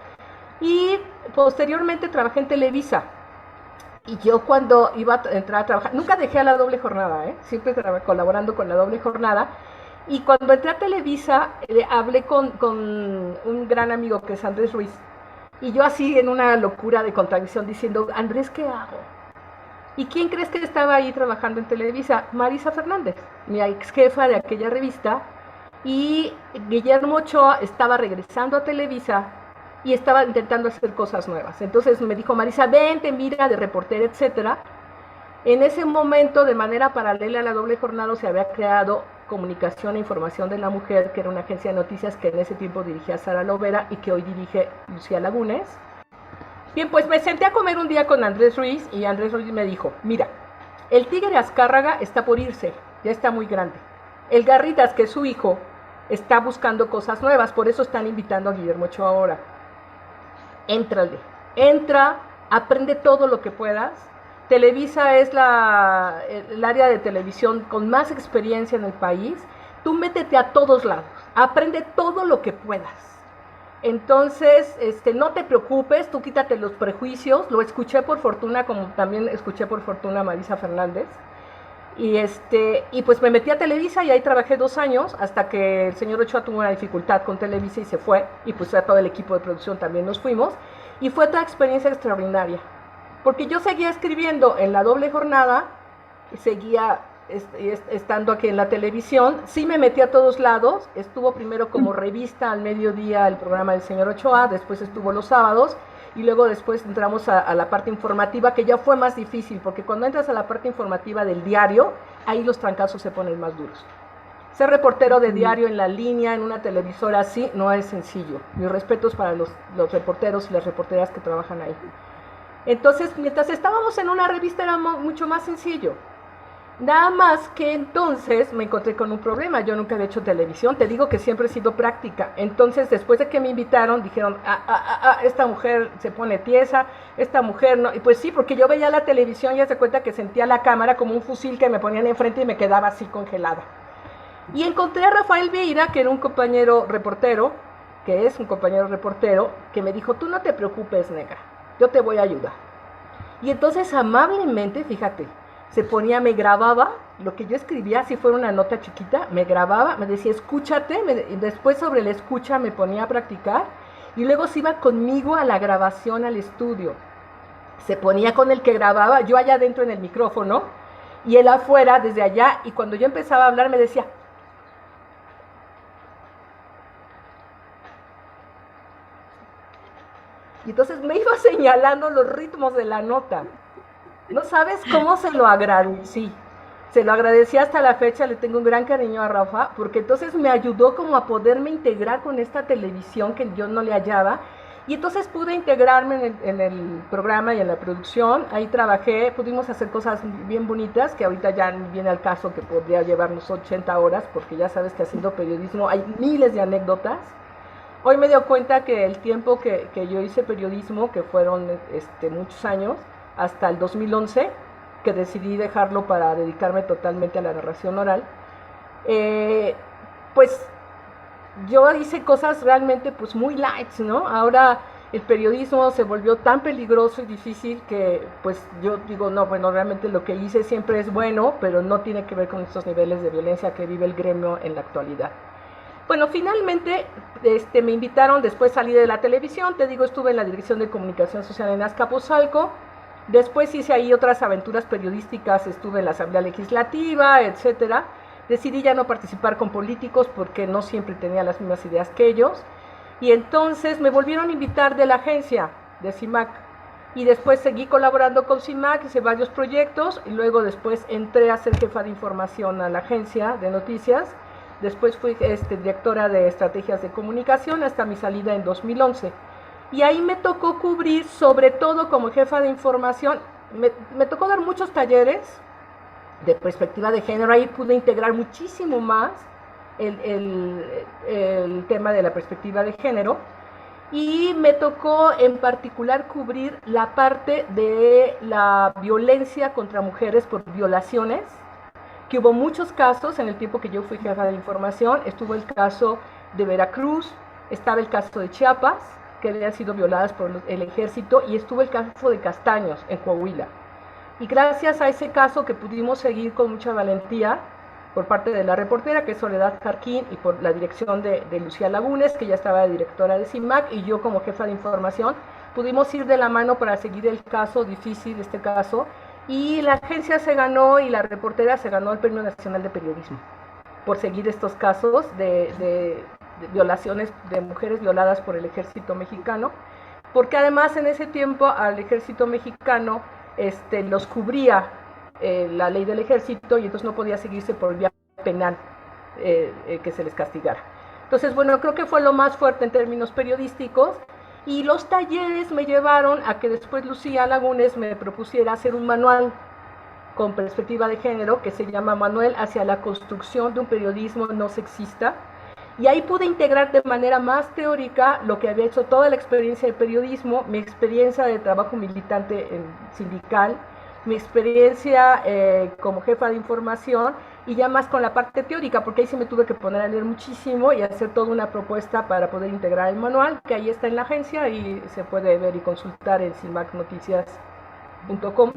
Y posteriormente trabajé en Televisa. Y yo cuando iba a entrar a trabajar, nunca dejé a la doble jornada, siempre colaborando con la doble jornada. Y cuando entré a Televisa, hablé con un gran amigo que es Andrés Ruiz. Y yo así en una locura de contradicción diciendo, Andrés, ¿qué hago? ¿Y quién crees que estaba ahí trabajando en Televisa? Marisa Fernández, mi ex jefa de aquella revista. Y Guillermo Ochoa estaba regresando a Televisa y estaba intentando hacer cosas nuevas. Entonces me dijo, Marisa, vente, mira, de reportera, etcétera. En ese momento, de manera paralela a la doble jornada, se había creado Comunicación e Información de la Mujer, que era una agencia de noticias que en ese tiempo dirigía Sara Lovera y que hoy dirige Lucía Lagunes. Bien, pues me senté a comer un día con Andrés Ruiz y Andrés Ruiz me dijo, mira, el Tigre Azcárraga está por irse, ya está muy grande. El Garritas, que es su hijo, está buscando cosas nuevas, por eso están invitando a Guillermo Ochoa ahora. Entra, aprende todo lo que puedas. Televisa es el área de televisión con más experiencia en el país. Tú métete a todos lados, aprende todo lo que puedas. Entonces, no te preocupes, tú quítate los prejuicios. Lo escuché por fortuna, como también escuché por fortuna a Marisa Fernández. Y pues me metí a Televisa y ahí trabajé 2 años hasta que el señor Ochoa tuvo una dificultad con Televisa y se fue. Y pues a todo el equipo de producción también nos fuimos. Y fue otra experiencia extraordinaria. Porque yo seguía escribiendo en la doble jornada, seguía estando aquí en la televisión, sí me metí a todos lados, estuvo primero como revista al mediodía el programa del señor Ochoa, después estuvo los sábados, y luego después entramos a la parte informativa, que ya fue más difícil, porque cuando entras a la parte informativa del diario, ahí los trancazos se ponen más duros. Ser reportero de diario en la línea, en una televisora así, no es sencillo. Mis respetos para los reporteros y las reporteras que trabajan ahí. Entonces, mientras estábamos en una revista era mucho más sencillo. Nada más que entonces me encontré con un problema. Yo nunca había hecho televisión, te digo que siempre he sido práctica. Entonces, después de que me invitaron, dijeron, esta mujer se pone tiesa, esta mujer no. Y pues sí, porque yo veía la televisión y se cuenta que sentía la cámara como un fusil que me ponían enfrente y me quedaba así congelada. Y encontré a Rafael Vieira, que era un compañero reportero, que me dijo, tú no te preocupes, negra, yo te voy a ayudar. Y entonces amablemente, fíjate, me grababa lo que yo escribía, si fuera una nota chiquita, me grababa, me decía, escúchate, después sobre la escucha me ponía a practicar, y luego se iba conmigo a la grabación, al estudio. Se ponía con el que grababa, yo allá adentro en el micrófono, y él afuera, desde allá, y cuando yo empezaba a hablar me decía, y entonces me iba señalando los ritmos de la nota. No sabes cómo se lo agradecí. Se lo agradecí hasta la fecha, le tengo un gran cariño a Rafa, porque entonces me ayudó como a poderme integrar con esta televisión que yo no le hallaba. Y entonces pude integrarme en el programa y en la producción. Ahí trabajé, pudimos hacer cosas bien bonitas, que ahorita ya viene al caso que podría llevarnos 80 horas, porque ya sabes que haciendo periodismo hay miles de anécdotas. Hoy me dio cuenta que el tiempo que yo hice periodismo, que fueron muchos años, hasta el 2011, que decidí dejarlo para dedicarme totalmente a la narración oral, pues yo hice cosas realmente pues muy light, ¿no? Ahora el periodismo se volvió tan peligroso y difícil que pues yo digo, no, bueno, realmente lo que hice siempre es bueno, pero no tiene que ver con estos niveles de violencia que vive el gremio en la actualidad. Bueno, finalmente me invitaron, después salí de la televisión, te digo, estuve en la Dirección de Comunicación Social en Azcapotzalco, después hice ahí otras aventuras periodísticas, estuve en la Asamblea Legislativa, etcétera. Decidí ya no participar con políticos porque no siempre tenía las mismas ideas que ellos, y entonces me volvieron a invitar de la agencia de CIMAC, y después seguí colaborando con CIMAC, hice varios proyectos, y luego después entré a ser jefa de información a la agencia de noticias. Después fui directora de estrategias de comunicación hasta mi salida en 2011. Y ahí me tocó cubrir, sobre todo como jefa de información, me tocó dar muchos talleres de perspectiva de género. Ahí pude integrar muchísimo más el tema de la perspectiva de género. Y me tocó en particular cubrir la parte de la violencia contra mujeres por violaciones, que hubo muchos casos en el tiempo que yo fui jefa de información. Estuvo el caso de Veracruz, estaba el caso de Chiapas, que habían sido violadas por el ejército, y estuvo el caso de Castaños, en Coahuila. Y gracias a ese caso que pudimos seguir con mucha valentía por parte de la reportera, que es Soledad Jarquín, y por la dirección de Lucía Lagunes, que ya estaba de directora de CIMAC, y yo como jefa de información, pudimos ir de la mano para seguir el caso difícil, este caso. Y la agencia se ganó, y la reportera se ganó el Premio Nacional de Periodismo por seguir estos casos de violaciones de mujeres violadas por el ejército mexicano, porque además en ese tiempo al ejército mexicano los cubría la ley del ejército, y entonces no podía seguirse por vía penal que se les castigara. Entonces, bueno, creo que fue lo más fuerte en términos periodísticos. Y los talleres me llevaron a que después Lucía Lagunes me propusiera hacer un manual con perspectiva de género que se llama Manual hacia la construcción de un periodismo no sexista. Y ahí pude integrar de manera más teórica lo que había hecho toda la experiencia de periodismo, mi experiencia de trabajo militante sindical, mi experiencia como jefa de información, y ya más con la parte teórica, porque ahí sí me tuve que poner a leer muchísimo y hacer toda una propuesta para poder integrar el manual, que ahí está en la agencia y se puede ver y consultar en cimacnoticias.com,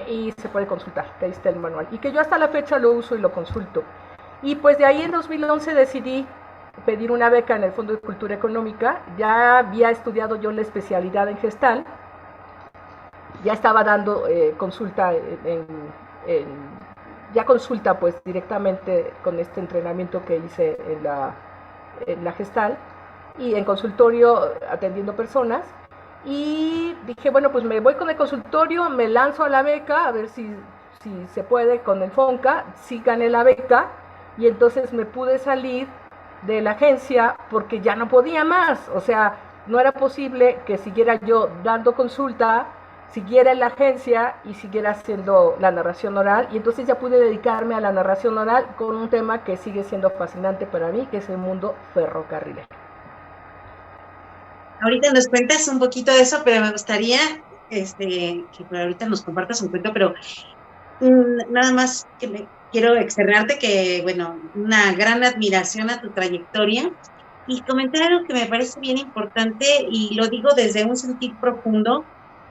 y se puede consultar, que ahí está el manual, y que yo hasta la fecha lo uso y lo consulto. Y pues de ahí en 2011 decidí pedir una beca en el Fondo de Cultura Económica. Ya había estudiado yo la especialidad en Gestal, ya estaba dando consulta ya consulta pues directamente con este entrenamiento que hice en la Gestal, y en consultorio atendiendo personas, y dije, bueno, pues me voy con el consultorio, me lanzo a la beca, a ver si se puede con el FONCA. Sí gané la beca, y entonces me pude salir de la agencia porque ya no podía más. O sea, no era posible que siguiera yo dando consulta, siguiera en la agencia y siguiera haciendo la narración oral, y entonces ya pude dedicarme a la narración oral con un tema que sigue siendo fascinante para mí, que es el mundo ferrocarrilero. Ahorita nos cuentas un poquito de eso, pero me gustaría que ahorita nos compartas un cuento, pero nada más que quiero externarte que, bueno, una gran admiración a tu trayectoria, y comentar algo que me parece bien importante, y lo digo desde un sentir profundo,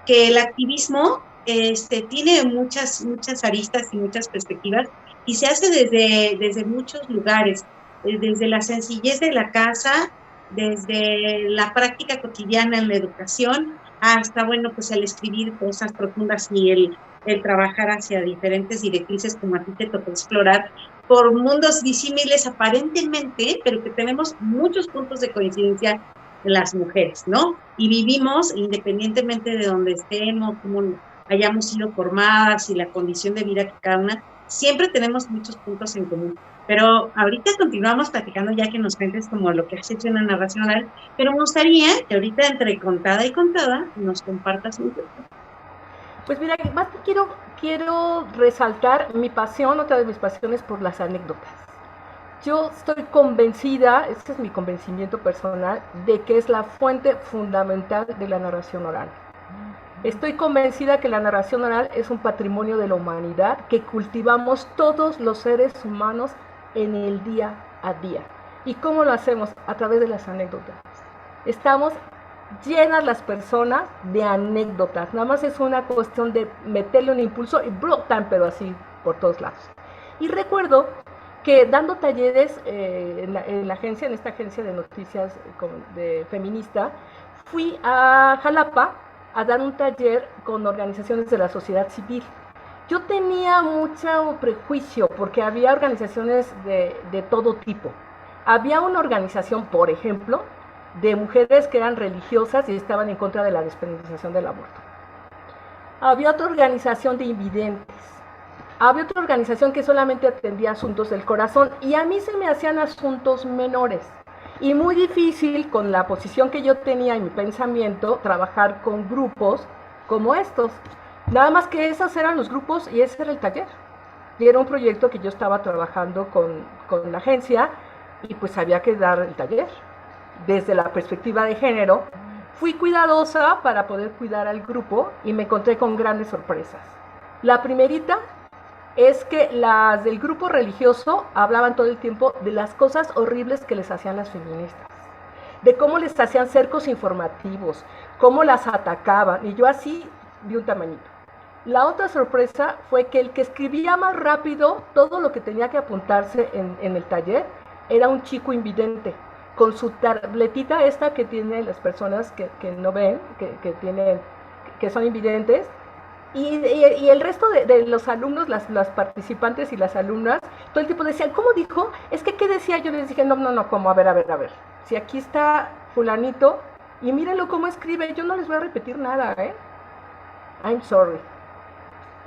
que el activismo tiene muchas aristas y muchas perspectivas, y se hace desde muchos lugares, desde la sencillez de la casa, desde la práctica cotidiana en la educación, hasta, bueno, pues el escribir cosas profundas y el trabajar hacia diferentes directrices, como a ti te tocó explorar, por mundos disímiles aparentemente, pero que tenemos muchos puntos de coincidencia las mujeres, ¿no? Y vivimos, independientemente de donde estemos, hayamos sido formadas y la condición de vida que cada una, siempre tenemos muchos puntos en común. Pero ahorita continuamos platicando ya que nos cuentes como lo que has hecho en la narración oral, pero me gustaría que ahorita entre contada y contada nos compartas un poco. Pues mira, más que quiero resaltar mi pasión, otra de mis pasiones por las anécdotas. Yo estoy convencida, este es mi convencimiento personal, de que es la fuente fundamental de la narración oral. Estoy convencida que la narración oral es un patrimonio de la humanidad que cultivamos todos los seres humanos en el día a día. ¿Y cómo lo hacemos? A través de las anécdotas. Estamos llenas las personas de anécdotas. Nada más es una cuestión de meterle un impulso y brotan, pero así por todos lados. Y recuerdo que dando talleres en la agencia, en esta agencia de noticias de feminista, fui a Jalapa a dar un taller con organizaciones de la sociedad civil. Yo tenía mucho prejuicio porque había organizaciones de todo tipo. Había una organización, por ejemplo, de mujeres que eran religiosas y estaban en contra de la despenalización del aborto. Había otra organización de invidentes. Había otra organización que solamente atendía asuntos del corazón y a mí se me hacían asuntos menores. Y muy difícil, con la posición que yo tenía en mi pensamiento, trabajar con grupos como estos. Nada más que esos eran los grupos y ese era el taller. Y era un proyecto que yo estaba trabajando con la agencia y pues había que dar el taller. Desde la perspectiva de género, fui cuidadosa para poder cuidar al grupo y me encontré con grandes sorpresas. La primerita es que las del grupo religioso hablaban todo el tiempo de las cosas horribles que les hacían las feministas, de cómo les hacían cercos informativos, cómo las atacaban, y yo así de un tamañito. La otra sorpresa fue que el que escribía más rápido todo lo que tenía que apuntarse en el taller era un chico invidente, con su tabletita esta que tienen las personas que no ven, que son invidentes. Y el resto de los alumnos, las participantes y las alumnas, todo el tiempo decían, ¿cómo dijo? Es que, ¿qué decía? Yo les dije, no, ¿cómo? A ver. Si aquí está fulanito, y mírenlo cómo escribe, yo no les voy a repetir nada, I'm sorry.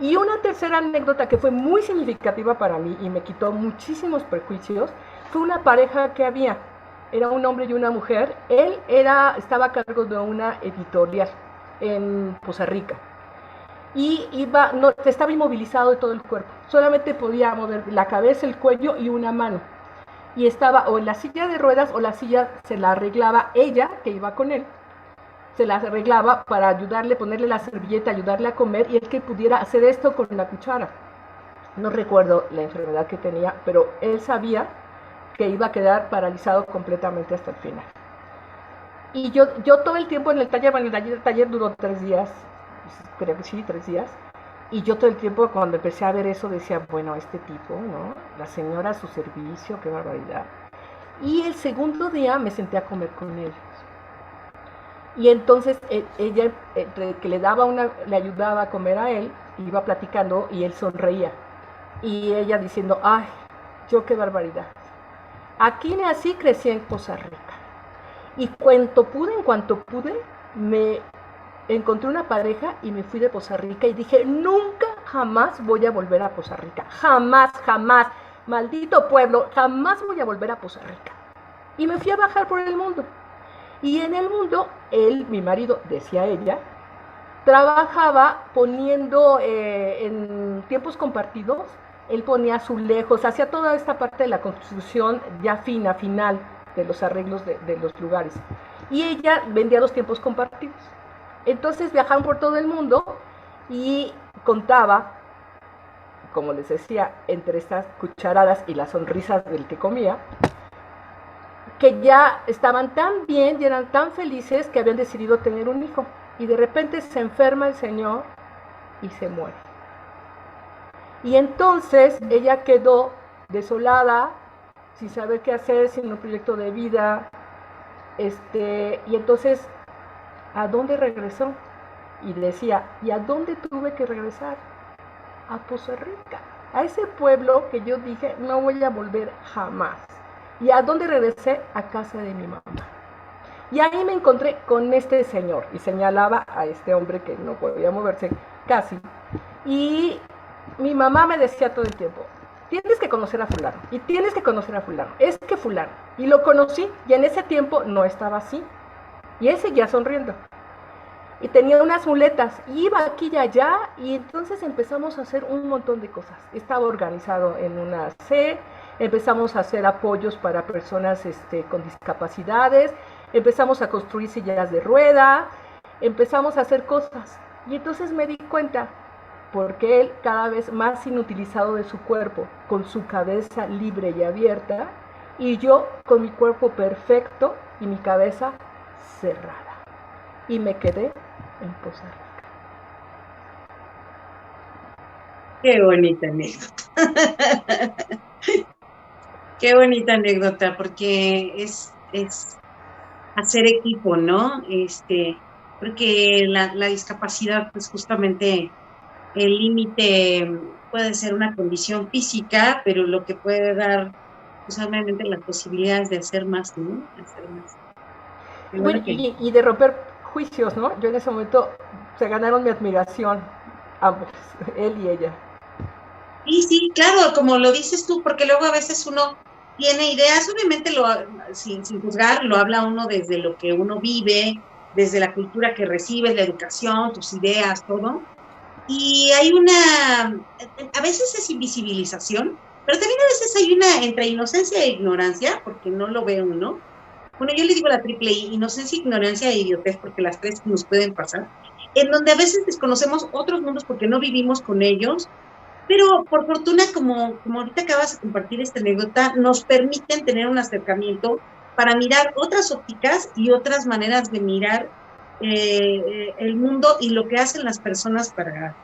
Y una tercera anécdota que fue muy significativa para mí y me quitó muchísimos prejuicios, fue una pareja que había. Era un hombre y una mujer. Él estaba a cargo de una editorial en Poza Rica. Y estaba inmovilizado de todo el cuerpo. Solamente podía mover la cabeza, el cuello y una mano. Y estaba o en la silla de ruedas o la silla se la arreglaba ella, que iba con él. Se la arreglaba para ayudarle, ponerle la servilleta, ayudarle a comer y él que pudiera hacer esto con la cuchara. No recuerdo la enfermedad que tenía, pero él sabía que iba a quedar paralizado completamente hasta el final. Y yo todo el tiempo en el taller, el taller duró 3 días, creo que sí, 3 días, y yo todo el tiempo cuando empecé a ver eso decía, bueno, este tipo, ¿no? La señora a su servicio, qué barbaridad. Y el segundo día me senté a comer con ellos. Y entonces ella, que le ayudaba a comer a él, iba platicando y él sonreía. Y ella diciendo, ay, yo qué barbaridad. Aquí nací, crecí en Poza Rica. Y en cuanto pude, me encontré una pareja y me fui de Poza Rica y dije, nunca, jamás voy a volver a Poza Rica. Jamás. Maldito pueblo, jamás voy a volver a Poza Rica. Y me fui a bajar por el mundo. Y en el mundo, él, mi marido, decía ella, trabajaba poniendo en tiempos compartidos, él ponía azulejos, hacía toda esta parte de la construcción ya final de los arreglos de los lugares. Y ella vendía los tiempos compartidos. Entonces viajaban por todo el mundo y contaba, como les decía, entre estas cucharadas y las sonrisas del que comía, que ya estaban tan bien y eran tan felices que habían decidido tener un hijo. Y de repente se enferma el señor y se muere. Y entonces ella quedó desolada, sin saber qué hacer, sin un proyecto de vida. Y entonces, ¿a dónde regresó? Y decía, ¿y a dónde tuve que regresar? A Poza Rica, a ese pueblo que yo dije, no voy a volver jamás. ¿Y a dónde regresé? A casa de mi mamá. Y ahí me encontré con este señor y señalaba a este hombre que no podía moverse casi. Y mi mamá me decía todo el tiempo, tienes que conocer a fulano y tienes que conocer a fulano, es que fulano. Y lo conocí y en ese tiempo no estaba así. Y él seguía sonriendo. Y tenía unas muletas, iba aquí y allá, y entonces empezamos a hacer un montón de cosas. Estaba organizado en una C, empezamos a hacer apoyos para personas con discapacidades, empezamos a construir sillas de rueda, empezamos a hacer cosas. Y entonces me di cuenta, porque él cada vez más inutilizado de su cuerpo, con su cabeza libre y abierta, y yo con mi cuerpo perfecto y mi cabeza cerrada. Y me quedé en Poza Rica. Qué bonita anécdota. Qué bonita anécdota, porque es hacer equipo, ¿no? Porque la discapacidad, pues justamente el límite puede ser una condición física, pero lo que puede dar, pues obviamente las posibilidades de hacer más, ¿no? Hacer más. Bueno, y de romper juicios, ¿no? Yo en ese momento se ganaron mi admiración, ambos, él y ella. Sí, claro, como lo dices tú, porque luego a veces uno tiene ideas, obviamente sin juzgar, lo habla uno desde lo que uno vive, desde la cultura que recibes, la educación, tus ideas, todo. Y hay a veces es invisibilización, pero también a veces hay una entre inocencia e ignorancia, porque no lo ve uno. Bueno, yo le digo la triple I, inocencia, ignorancia e idiotez, porque las tres nos pueden pasar, en donde a veces desconocemos otros mundos porque no vivimos con ellos, pero por fortuna, como ahorita acabas de compartir esta anécdota, nos permiten tener un acercamiento para mirar otras ópticas y otras maneras de mirar el mundo y lo que hacen las personas para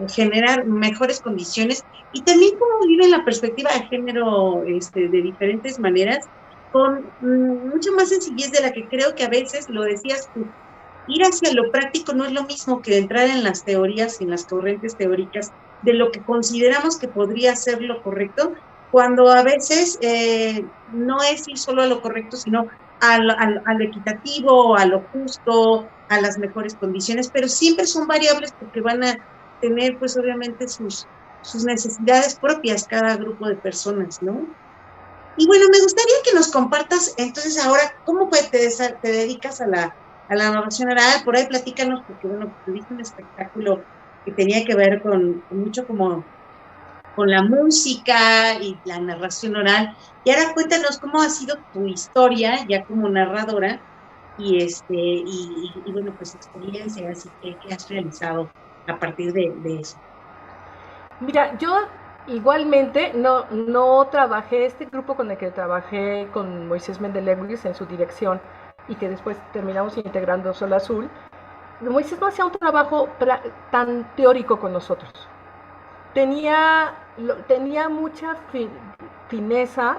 generar mejores condiciones, y también cómo viven la perspectiva de género de diferentes maneras, con mucha más sencillez de la que creo que a veces, lo decías tú, ir hacia lo práctico no es lo mismo que entrar en las teorías, en las corrientes teóricas de lo que consideramos que podría ser lo correcto, cuando a veces no es ir solo a lo correcto, sino a lo equitativo, a lo justo, a las mejores condiciones, pero siempre son variables porque van a tener, pues obviamente, sus necesidades propias cada grupo de personas, ¿no? Y bueno, me gustaría que nos compartas, entonces ahora, ¿cómo te dedicas a la narración oral? Por ahí platícanos, porque bueno, tuviste un espectáculo que tenía que ver con mucho como con la música y la narración oral. Y ahora cuéntanos cómo ha sido tu historia ya como narradora y bueno, pues experiencias y qué has realizado a partir de eso. Mira, yo igualmente no trabajé, este grupo con el que trabajé con Moisés Mendelewis en su dirección y que después terminamos integrando Sol Azul, Moisés no hacía un trabajo tan teórico con nosotros. Tenía mucha fineza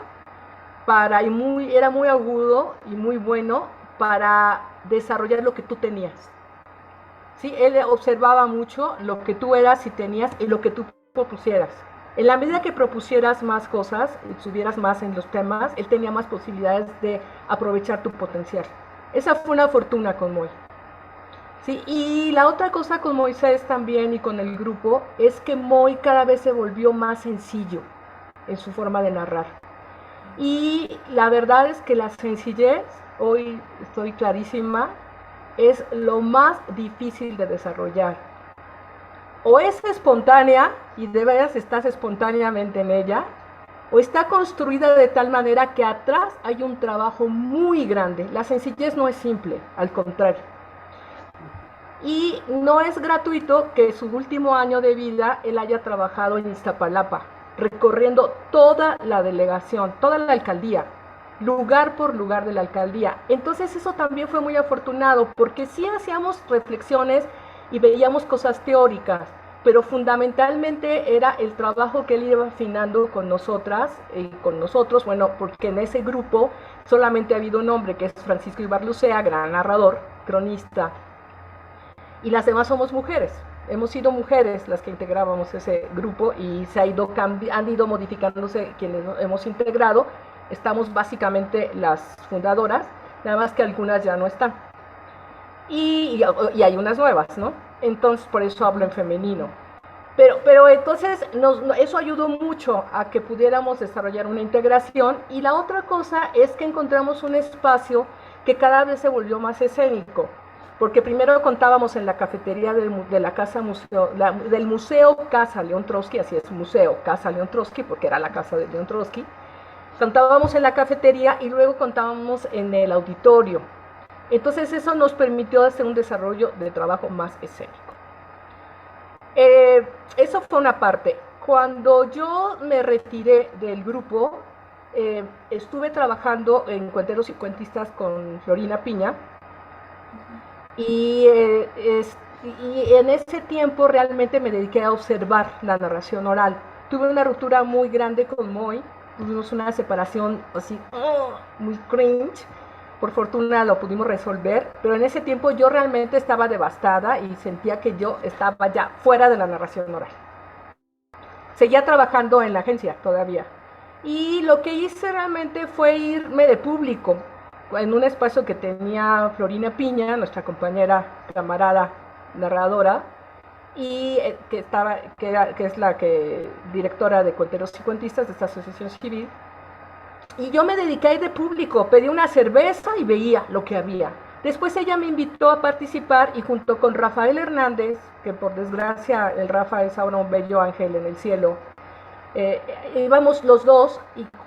era muy agudo y muy bueno para desarrollar lo que tú tenías. ¿Sí? Él observaba mucho lo que tú eras y tenías y lo que tú propusieras. En la medida que propusieras más cosas y subieras más en los temas, él tenía más posibilidades de aprovechar tu potencial. Esa fue una fortuna con Moy. Sí, y la otra cosa con Moisés también y con el grupo es que Moy cada vez se volvió más sencillo en su forma de narrar. Y la verdad es que la sencillez, hoy estoy clarísima, es lo más difícil de desarrollar. O es espontánea y de veras estás espontáneamente en ella, o está construida de tal manera que atrás hay un trabajo muy grande. La sencillez no es simple, al contrario. Y no es gratuito que su último año de vida él haya trabajado en Iztapalapa, recorriendo toda la delegación, toda la alcaldía, lugar por lugar de la alcaldía. Entonces eso también fue muy afortunado, porque sí hacíamos reflexiones y veíamos cosas teóricas, pero fundamentalmente era el trabajo que él iba afinando con nosotras y con nosotros, bueno, porque en ese grupo solamente ha habido un hombre, que es Francisco Ibarlucea, gran narrador, cronista, y las demás somos mujeres. Hemos sido mujeres las que integrábamos ese grupo y han ido modificándose quienes hemos integrado. Estamos básicamente las fundadoras, nada más que algunas ya no están. Y hay unas nuevas, ¿no? Entonces, por eso hablo en femenino. Pero entonces eso ayudó mucho a que pudiéramos desarrollar una integración. Y la otra cosa es que encontramos un espacio que cada vez se volvió más escénico. Porque primero contábamos en la cafetería de la Casa Museo, del Museo Casa León Trotsky, así es, Museo Casa León Trotsky, porque era la casa de León Trotsky. Contábamos en la cafetería y luego contábamos en el auditorio. Entonces eso nos permitió hacer un desarrollo de trabajo más escénico. Eso fue una parte. Cuando yo me retiré del grupo, estuve trabajando en Cuenteros y Cuentistas con Florina Piña. Y en ese tiempo realmente me dediqué a observar la narración oral. Tuve una ruptura muy grande con Moy, tuvimos una separación así, muy cringe. Por fortuna lo pudimos resolver, pero en ese tiempo yo realmente estaba devastada y sentía que yo estaba ya fuera de la narración oral. Seguía trabajando en la agencia todavía. Y lo que hice realmente fue irme de público en un espacio que tenía Florina Piña, nuestra compañera, camarada, narradora, y que es la directora de Cuenteros y Cuentistas de esta asociación civil. Y yo me dediqué a ir de público, pedí una cerveza y veía lo que había. Después ella me invitó a participar y junto con Rafael Hernández, que por desgracia el Rafa es ahora un bello ángel en el cielo, íbamos los dos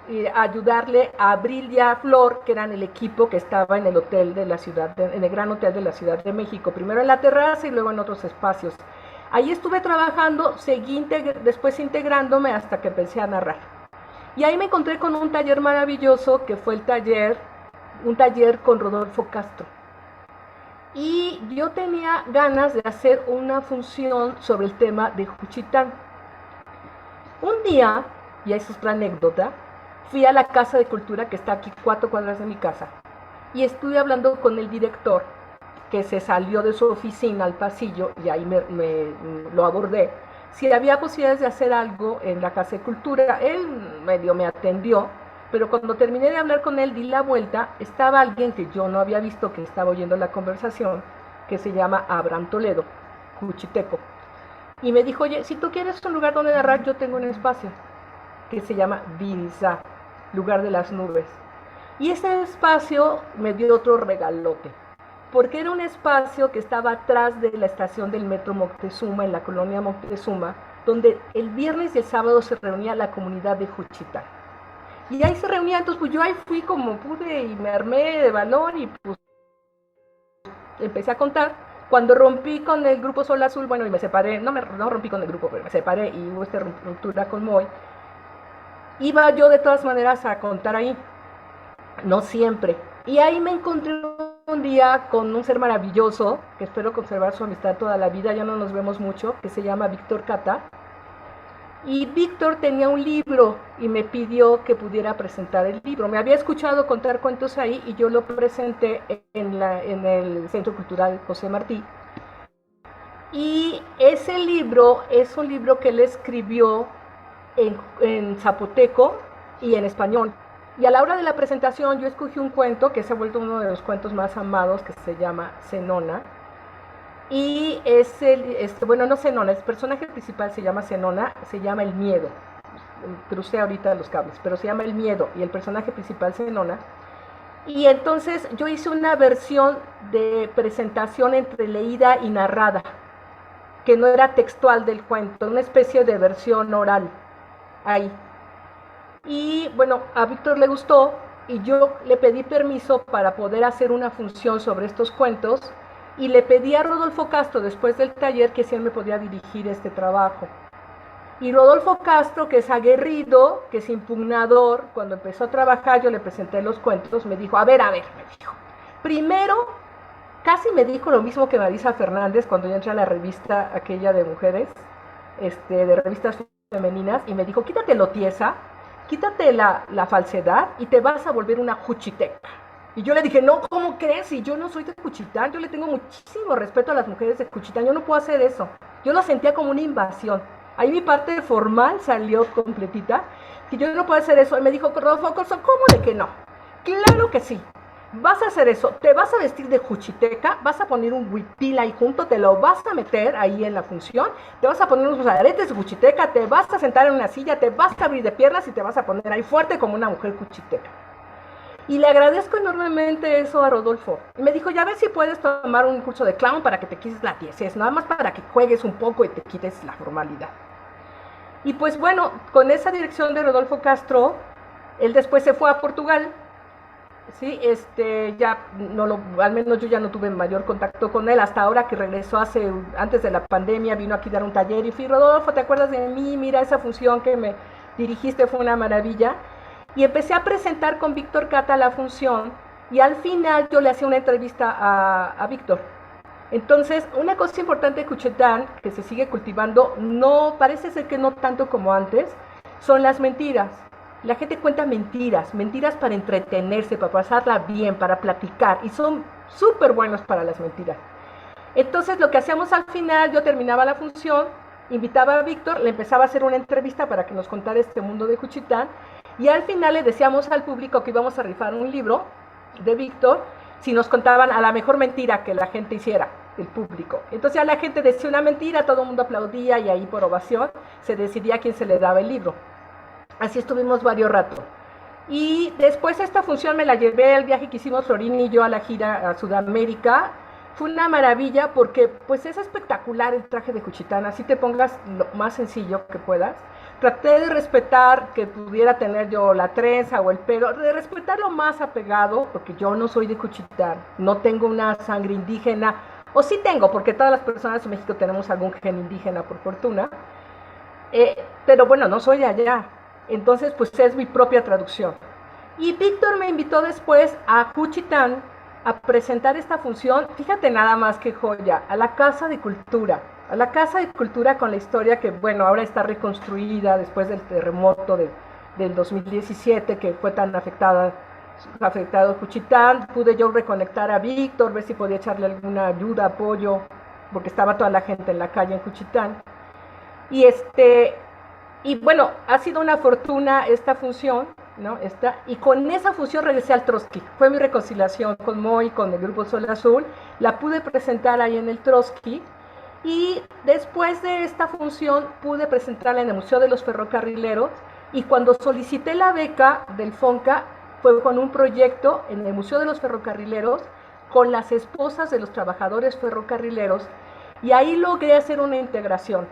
y a ayudarle a Abril y a Flor, que eran el equipo que estaba en el hotel de la ciudad, en el Gran Hotel de la Ciudad de México, primero en la terraza y luego en otros espacios. Ahí estuve trabajando, seguí después integrándome hasta que empecé a narrar. Y ahí me encontré con un taller maravilloso que fue un taller con Rodolfo Castro. Y yo tenía ganas de hacer una función sobre el tema de Juchitán. Un día, y esa es otra anécdota, fui a la Casa de Cultura que está aquí 4 cuadras de mi casa y estuve hablando con el director que se salió de su oficina al pasillo y ahí lo abordé. Si había posibilidades de hacer algo en la Casa de Cultura, él medio me atendió, pero cuando terminé de hablar con él, di la vuelta, estaba alguien que yo no había visto, que estaba oyendo la conversación, que se llama Abraham Toledo, juchiteco. Y me dijo, oye, si tú quieres un lugar donde narrar, yo tengo un espacio que se llama Vinza, lugar de las nubes. Y ese espacio me dio otro regalote, porque era un espacio que estaba atrás de la estación del metro Moctezuma, en la colonia Moctezuma, donde el viernes y el sábado se reunía la comunidad de Juchitán. Y ahí se reunía, entonces pues yo ahí fui como pude y me armé de valor y pues empecé a contar. Cuando rompí con el grupo Sol Azul, bueno, y me separé, no rompí con el grupo, pero me separé y hubo esta ruptura con Moy, iba yo de todas maneras a contar ahí, no siempre. Y ahí me encontré un día con un ser maravilloso, que espero conservar su amistad toda la vida, ya no nos vemos mucho, que se llama Víctor Cata. Y Víctor tenía un libro y me pidió que pudiera presentar el libro. Me había escuchado contar cuentos ahí y yo lo presenté en el Centro Cultural José Martí. Y ese libro es un libro que él escribió en zapoteco y en español. Y a la hora de la presentación yo escogí un cuento que se ha vuelto uno de los cuentos más amados, que se llama Zenona. Y no Zenona, el personaje principal se llama Zenona, se llama El Miedo. Crucé ahorita los cables, pero se llama El Miedo y el personaje principal Zenona. Y entonces yo hice una versión de presentación entre leída y narrada, que no era textual del cuento, una especie de versión oral ahí. Y bueno, a Víctor le gustó y yo le pedí permiso para poder hacer una función sobre estos cuentos. Y le pedí a Rodolfo Castro, después del taller, que si él me podía dirigir este trabajo. Y Rodolfo Castro, que es aguerrido, que es impugnador, cuando empezó a trabajar, yo le presenté los cuentos, me dijo, a ver, me dijo. Primero, casi me dijo lo mismo que Marisa Fernández cuando yo entré a la revista aquella de mujeres, de revistas femeninas, y me dijo, quítate lo tiesa, quítate la falsedad y te vas a volver una juchiteca. Y yo le dije, no, ¿cómo crees? Si yo no soy de Juchitán, yo le tengo muchísimo respeto a las mujeres de Juchitán, yo no puedo hacer eso. Yo lo sentía como una invasión. Ahí mi parte formal salió completita, que yo no puedo hacer eso. Y me dijo, Rodolfo, ¿cómo de que no? Claro que sí. vas a hacer eso, te vas a vestir de juchiteca, vas a poner un huipil ahí junto, te lo vas a meter ahí en la función, te vas a poner unos aretes de juchiteca, te vas a sentar en una silla, te vas a abrir de piernas y te vas a poner ahí fuerte como una mujer juchiteca. Y le agradezco enormemente eso a Rodolfo. Y me dijo, ya ves si puedes tomar un curso de clown para que te quites la tiesez, nada más para que juegues un poco y te quites la formalidad. Y pues bueno, con esa dirección de Rodolfo Castro, él después se fue a Portugal. Sí, ya al menos yo ya no tuve mayor contacto con él hasta ahora que regresó antes de la pandemia, vino aquí a dar un taller y fui, Rodolfo, ¿te acuerdas de mí? Mira, esa función que me dirigiste fue una maravilla. Y empecé a presentar con Víctor Cata la función y al final yo le hacía una entrevista a Víctor. Entonces, una cosa importante de Juchitán, que se sigue cultivando, no parece ser que no tanto como antes, son las mentiras. La gente cuenta mentiras para entretenerse, para pasarla bien, para platicar, y son súper buenos para las mentiras. Entonces, lo que hacíamos al final, yo terminaba la función, invitaba a Víctor, le empezaba a hacer una entrevista para que nos contara este mundo de Juchitán, y al final le decíamos al público que íbamos a rifar un libro de Víctor, si nos contaban a la mejor mentira que la gente hiciera, el público. Entonces ya la gente decía una mentira, todo el mundo aplaudía y ahí por ovación se decidía a quién se le daba el libro. Así estuvimos varios ratos. Y después esta función me la llevé al viaje que hicimos Florín y yo a la gira a Sudamérica. Fue una maravilla porque pues es espectacular el traje de Juchitán, así te pongas lo más sencillo que puedas. Traté de respetar que pudiera tener yo la trenza o el pelo, de respetar lo más apegado, porque yo no soy de Juchitán, no tengo una sangre indígena, o sí tengo, porque todas las personas en México tenemos algún gen indígena por fortuna, pero bueno, no soy de allá, entonces pues es mi propia traducción. Y Víctor me invitó después a Juchitán a presentar esta función, fíjate nada más que joya, a la Casa de Cultura con la historia que, bueno, ahora está reconstruida después del terremoto del 2017 que fue tan afectado Juchitán. Pude yo reconectar a Víctor, ver si podía echarle alguna ayuda, apoyo, porque estaba toda la gente en la calle en Juchitán. Y bueno, ha sido una fortuna esta función, ¿no? Y con esa función regresé al Trotsky. Fue mi reconciliación con Moy, con el grupo Sol Azul. La pude presentar ahí en el Trotsky. Y después de esta función pude presentarla en el Museo de los Ferrocarrileros y cuando solicité la beca del FONCA fue con un proyecto en el Museo de los Ferrocarrileros con las esposas de los trabajadores ferrocarrileros y ahí logré hacer una integración.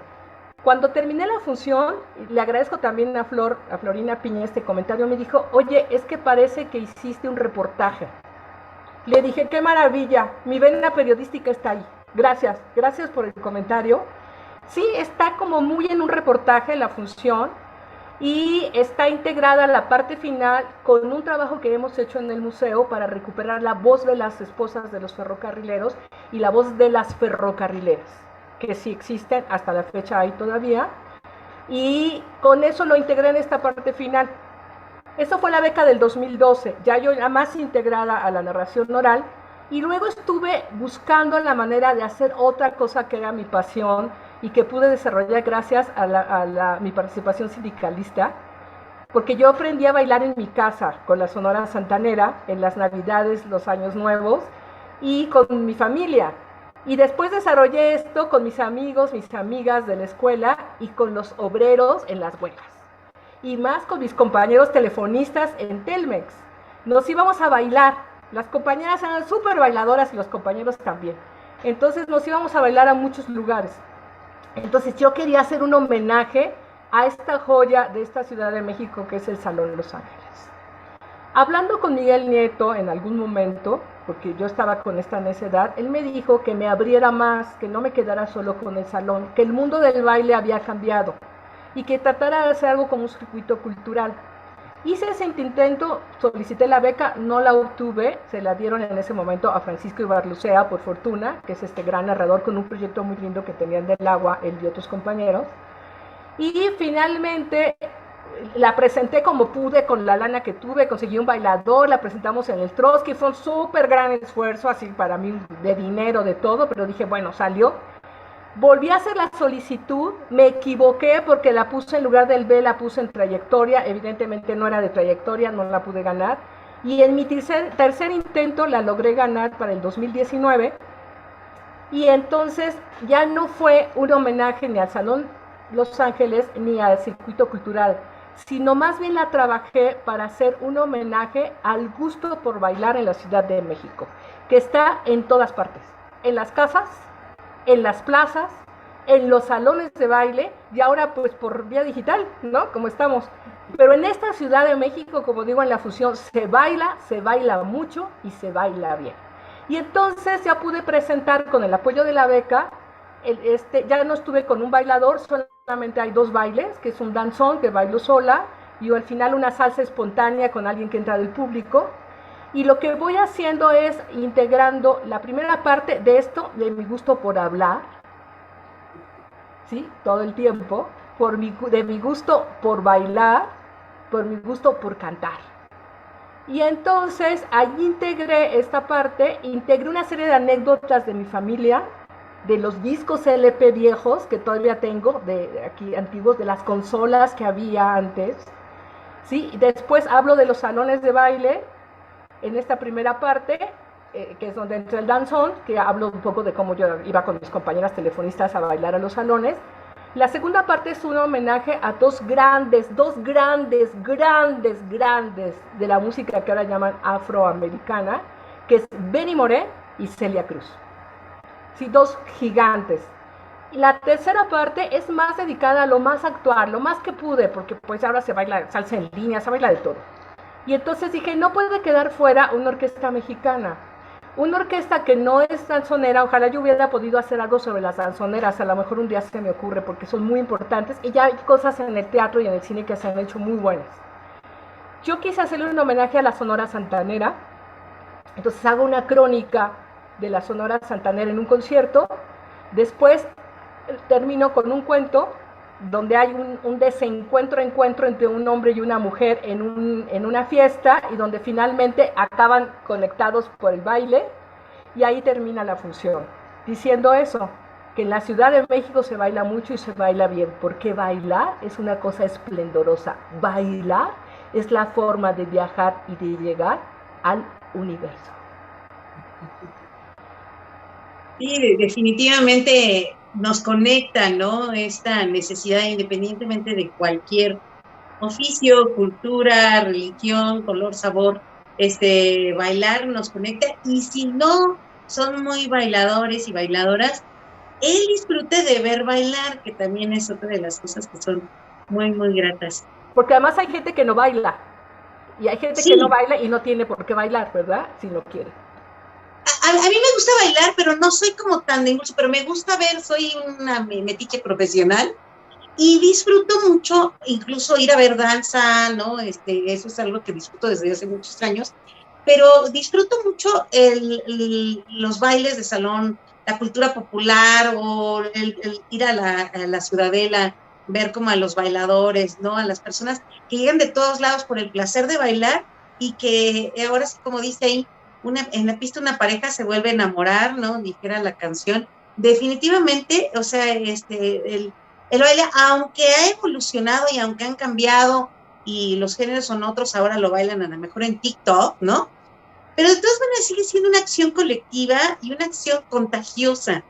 Cuando terminé la función, le agradezco también a Florina Piña este comentario, me dijo, oye, es que parece que hiciste un reportaje. Le dije, qué maravilla, mi vena periodística está ahí. Gracias por el comentario. Sí, está como muy en un reportaje la función y está integrada la parte final con un trabajo que hemos hecho en el museo para recuperar la voz de las esposas de los ferrocarrileros y la voz de las ferrocarrileras, que sí existen, hasta la fecha hay todavía, y con eso lo integré en esta parte final. Eso fue la beca del 2012, ya yo ya más integrada a la narración oral. Y luego estuve buscando la manera de hacer otra cosa que era mi pasión y que pude desarrollar gracias a mi participación sindicalista, porque yo aprendí a bailar en mi casa con la Sonora Santanera en las Navidades, los Años Nuevos y con mi familia. Y después desarrollé esto con mis amigos, mis amigas de la escuela y con los obreros en las huelgas. Y más con mis compañeros telefonistas en Telmex. Nos íbamos a bailar. Las compañeras eran súper bailadoras y los compañeros también. Entonces nos íbamos a bailar a muchos lugares. Entonces yo quería hacer un homenaje a esta joya de esta Ciudad de México que es el Salón de Los Ángeles. Hablando con Miguel Nieto en algún momento, porque yo estaba con esta necedad, él me dijo que me abriera más, que no me quedara solo con el salón, que el mundo del baile había cambiado y que tratara de hacer algo como un circuito cultural. Hice ese intento, solicité la beca, no la obtuve, se la dieron en ese momento a Francisco Ibarlucea, por fortuna, que es este gran narrador con un proyecto muy lindo que tenían del agua, él y otros compañeros. Y finalmente la presenté como pude, con la lana que tuve, conseguí un bailador, la presentamos en el Trotsky, fue un súper gran esfuerzo, así para mí, de dinero, de todo, pero dije, bueno, salió. Volví a hacer la solicitud, me equivoqué porque la puse en lugar del B, la puse en trayectoria, evidentemente no era de trayectoria, no la pude ganar. Y en mi tercer intento la logré ganar para el 2019. Y entonces ya no fue un homenaje ni al Salón Los Ángeles ni al circuito cultural, sino más bien la trabajé para hacer un homenaje al gusto por bailar en la Ciudad de México, que está en todas partes, en las casas, en las plazas, en los salones de baile y ahora pues por vía digital, ¿no? Como estamos. Pero en esta Ciudad de México, como digo en la fusión, se baila mucho y se baila bien. Y entonces ya pude presentar con el apoyo de la beca, ya no estuve con un bailador, solamente hay 2 bailes, que es un danzón que bailo sola y al final una salsa espontánea con alguien que entra del público. Y lo que voy haciendo es integrando la primera parte de esto, de mi gusto por hablar, ¿sí? Todo el tiempo, de mi gusto por bailar, por mi gusto por cantar. Y entonces ahí integré esta parte, integré una serie de anécdotas de mi familia, de los discos LP viejos que todavía tengo, de aquí antiguos, de las consolas que había antes, ¿sí? Y después hablo de los salones de baile, en esta primera parte, que es donde entra el danzón, que hablo un poco de cómo yo iba con mis compañeras telefonistas a bailar a los salones. La segunda parte es un homenaje a dos grandes de la música que ahora llaman afroamericana, que es Benny Moré y Celia Cruz. Sí, 2 gigantes. Y la tercera parte es más dedicada a lo más actual, lo más que pude, porque pues ahora se baila salsa en línea, se baila de todo. Y entonces dije, no puede quedar fuera una orquesta mexicana. Una orquesta que no es danzonera, ojalá yo hubiera podido hacer algo sobre las danzoneras, a lo mejor un día se me ocurre porque son muy importantes y ya hay cosas en el teatro y en el cine que se han hecho muy buenas. Yo quise hacerle un homenaje a la Sonora Santanera, entonces hago una crónica de la Sonora Santanera en un concierto, después termino con un cuento donde hay un desencuentro entre un hombre y una mujer en una fiesta y donde finalmente acaban conectados por el baile y ahí termina la función, diciendo eso, que en la Ciudad de México se baila mucho y se baila bien, porque bailar es una cosa esplendorosa, bailar es la forma de viajar y de llegar al universo. Sí, definitivamente nos conecta, ¿no? Esta necesidad, independientemente de cualquier oficio, cultura, religión, color, sabor, bailar nos conecta. Y si no son muy bailadores y bailadoras, el disfrute de ver bailar, que también es otra de las cosas que son muy, muy gratas. Porque además hay gente que no baila, y hay gente que no baila y no tiene por qué bailar, ¿verdad? Si no quiere. A mí me gusta bailar, pero no soy como tan de impulso, pero me gusta ver, soy una metiche profesional y disfruto mucho, incluso ir a ver danza, ¿no? Eso es algo que disfruto desde hace muchos años, pero disfruto mucho los bailes de salón, la cultura popular o el ir a la Ciudadela, ver como a los bailadores, ¿no? A las personas que llegan de todos lados por el placer de bailar y que ahora sí, como dice ahí, en la pista una pareja se vuelve a enamorar, ¿no? Dijera la canción. Definitivamente, o sea, el baile, aunque ha evolucionado y aunque han cambiado y los géneros son otros, ahora lo bailan a lo mejor en TikTok, ¿no? Pero de todas maneras sigue siendo una acción colectiva y una acción contagiosa.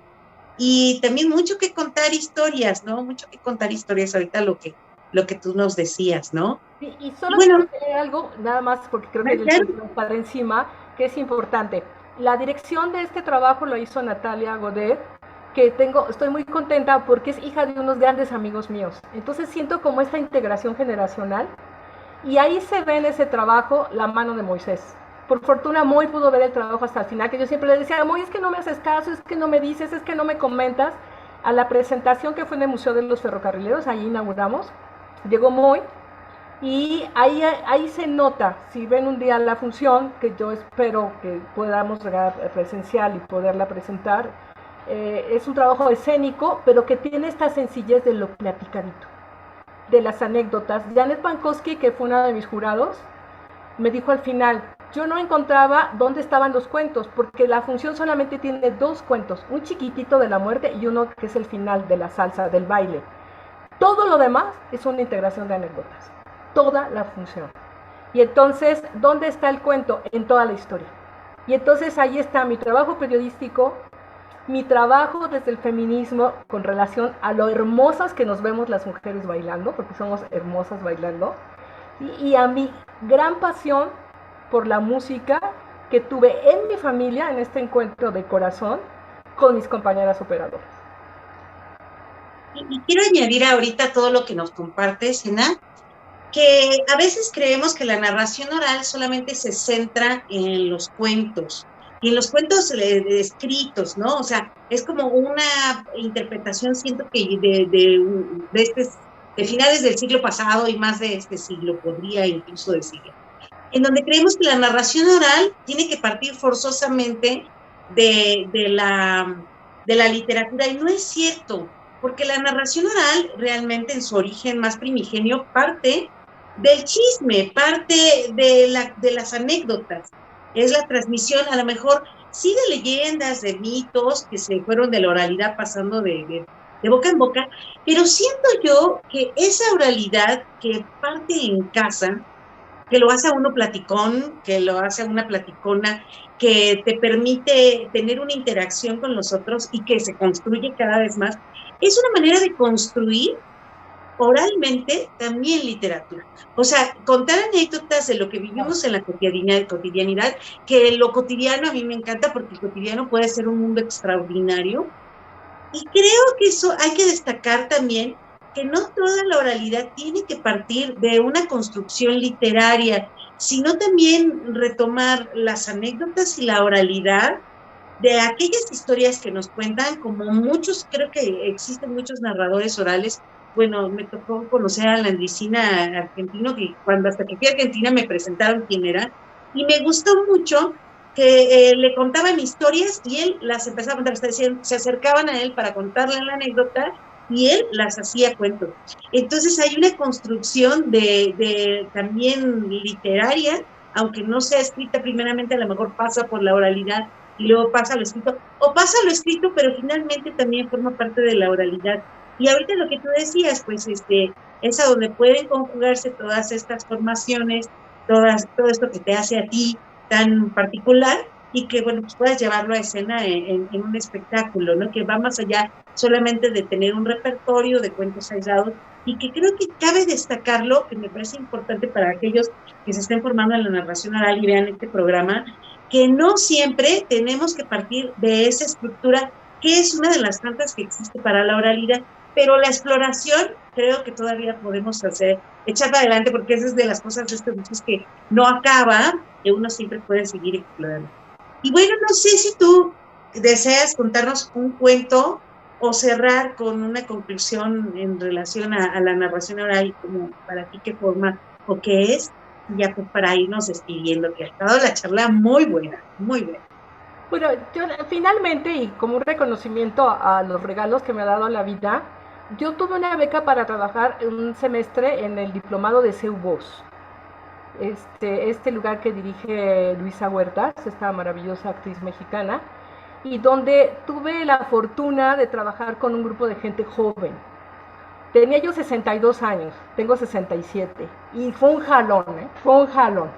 Y también mucho que contar historias, ¿no? Mucho que contar historias ahorita lo que tú nos decías, ¿no? Sí, y solo quiero decir algo, nada más, porque creo que el tiempo para encima, que es importante. La dirección de este trabajo lo hizo Natalia Godet, que estoy muy contenta porque es hija de unos grandes amigos míos. Entonces siento como esta integración generacional y ahí se ve en ese trabajo la mano de Moisés. Por fortuna Moy pudo ver el trabajo hasta el final, que yo siempre le decía, Moy, es que no me haces caso, es que no me dices, es que no me comentas. A la presentación que fue en el Museo de los Ferrocarrileros, ahí inauguramos, llegó Moy. Y ahí se nota, si ven un día la función, que yo espero que podamos llegar presencial y poderla presentar, es un trabajo escénico, pero que tiene esta sencillez de lo platicadito, de las anécdotas. Janet Pankowski, que fue una de mis jurados, me dijo al final, yo no encontraba dónde estaban los cuentos, porque la función solamente tiene 2 cuentos, un chiquitito de la muerte y uno que es el final de la salsa, del baile. Todo lo demás es una integración de anécdotas. Toda la función. Y entonces, ¿dónde está el cuento? En toda la historia. Y entonces ahí está mi trabajo periodístico, mi trabajo desde el feminismo con relación a lo hermosas que nos vemos las mujeres bailando, porque somos hermosas bailando, y a mi gran pasión por la música que tuve en mi familia, en este encuentro de corazón, con mis compañeras operadoras. Y quiero añadir ahorita todo lo que nos compartes, Sena, que a veces creemos que la narración oral solamente se centra en los cuentos, y en los cuentos escritos, ¿no? O sea, es como una interpretación, siento que de finales del siglo pasado y más de este siglo, podría incluso decirlo, en donde creemos que la narración oral tiene que partir forzosamente de la literatura, y no es cierto, porque la narración oral realmente en su origen más primigenio parte del chisme, parte de las anécdotas, es la transmisión, a lo mejor sí de leyendas, de mitos que se fueron de la oralidad pasando de boca en boca, pero siento yo que esa oralidad que parte en casa, que lo hace a uno platicón, que lo hace a una platicona, que te permite tener una interacción con los otros y que se construye cada vez más, es una manera de construir oralmente también literatura. O sea, contar anécdotas de lo que vivimos en la cotidianidad, que lo cotidiano a mí me encanta porque el cotidiano puede ser un mundo extraordinario. Y creo que eso hay que destacar también, que no toda la oralidad tiene que partir de una construcción literaria, sino también retomar las anécdotas y la oralidad de aquellas historias que nos cuentan, como muchos, creo que existen muchos narradores orales. Bueno, me tocó conocer a la Andricina argentino, que hasta que fui a Argentina me presentaron quién era, y me gustó mucho que le contaban historias y él las empezaba a contar, se acercaban a él para contarle la anécdota y él las hacía cuentos. Entonces hay una construcción de también literaria, aunque no sea escrita primeramente, a lo mejor pasa por la oralidad y luego pasa lo escrito, o pasa lo escrito, pero finalmente también forma parte de la oralidad. Y ahorita lo que tú decías, pues es a donde pueden conjugarse todas estas formaciones, todo esto que te hace a ti tan particular, y que, bueno, pues puedas llevarlo a escena en un espectáculo, ¿no? Que va más allá solamente de tener un repertorio de cuentos aislados, y que creo que cabe destacarlo, que me parece importante para aquellos que se estén formando en la narración oral y vean este programa, que no siempre tenemos que partir de esa estructura, que es una de las tantas que existe para la oralidad, pero la exploración creo que todavía podemos echar para adelante, porque esa es de las cosas de este mundo que no acaba, que uno siempre puede seguir explorando. Y bueno, no sé si tú deseas contarnos un cuento o cerrar con una conclusión en relación a la narración oral, como para ti qué forma o qué es, y ya pues para irnos despidiendo, que ha estado la charla muy buena, muy buena. Bueno, yo finalmente, y como un reconocimiento a los regalos que me ha dado la vida, yo tuve una beca para trabajar un semestre en el diplomado de CEU Voz. Este lugar que dirige Luisa Huertas, esta maravillosa actriz mexicana, y donde tuve la fortuna de trabajar con un grupo de gente joven. Tenía yo 62 años, tengo 67, y fue un jalón,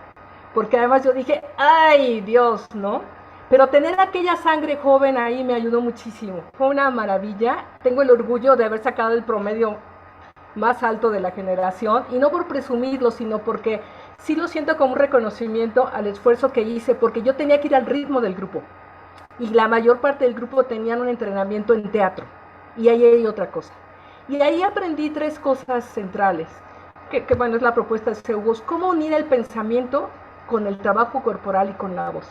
porque además yo dije, ¡ay, Dios!, ¿no? Pero tener aquella sangre joven ahí me ayudó muchísimo, fue una maravilla. Tengo el orgullo de haber sacado el promedio más alto de la generación, y no por presumirlo, sino porque sí lo siento como un reconocimiento al esfuerzo que hice, porque yo tenía que ir al ritmo del grupo, y la mayor parte del grupo tenían un entrenamiento en teatro, y ahí hay otra cosa. Y ahí aprendí 3 cosas centrales, que bueno, es la propuesta de CEU Voz: cómo unir el pensamiento con el trabajo corporal y con la voz.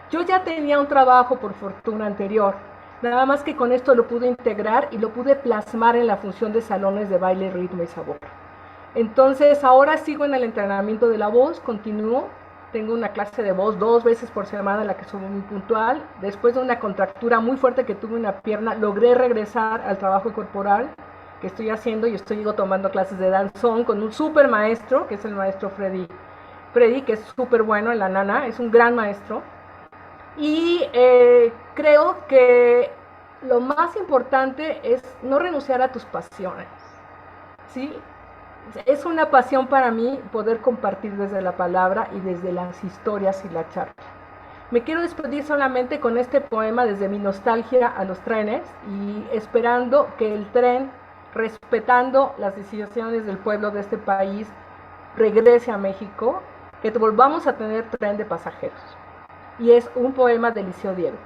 Yo ya tenía un trabajo, por fortuna, anterior, nada más que con esto lo pude integrar y lo pude plasmar en la función de salones de baile, ritmo y sabor. Entonces ahora sigo en el entrenamiento de la voz, continúo, tengo una clase de voz 2 veces por semana en la que soy muy puntual. Después de una contractura muy fuerte que tuve en una pierna, logré regresar al trabajo corporal que estoy haciendo, y estoy tomando clases de danzón con un súper maestro, que es el maestro Freddy, que es súper bueno en la nana, es un gran maestro. Y creo que lo más importante es no renunciar a tus pasiones, ¿sí? Es una pasión para mí poder compartir desde la palabra y desde las historias y la charla. Me quiero despedir solamente con este poema desde mi nostalgia a los trenes y esperando que el tren, respetando las decisiones del pueblo de este país, regrese a México, que volvamos a tener tren de pasajeros. Y es un poema de Liceo Diego.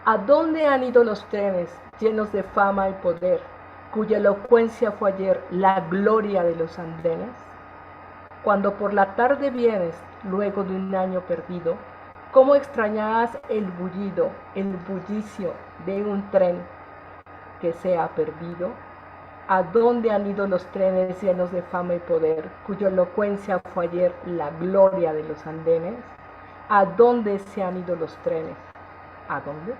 ¿A dónde han ido los trenes llenos de fama y poder, cuya elocuencia fue ayer la gloria de los andenes? Cuando por la tarde vienes, luego de un año perdido, ¿cómo extrañarás el bullido, el bullicio de un tren que se ha perdido? ¿A dónde han ido los trenes llenos de fama y poder, cuya elocuencia fue ayer la gloria de los andenes? ¿A dónde se han ido los trenes? ¿A dónde?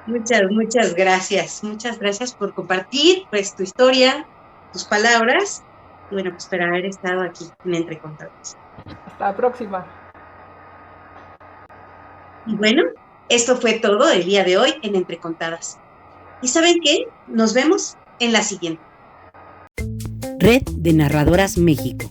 Muchas gracias. Muchas gracias por compartir pues tu historia, tus palabras. Y bueno, pues por haber estado aquí en Entre Contadas. Hasta la próxima. Y bueno, esto fue todo el día de hoy en Entre Contadas. ¿Y saben qué? Nos vemos en la siguiente. Red de Narradoras México.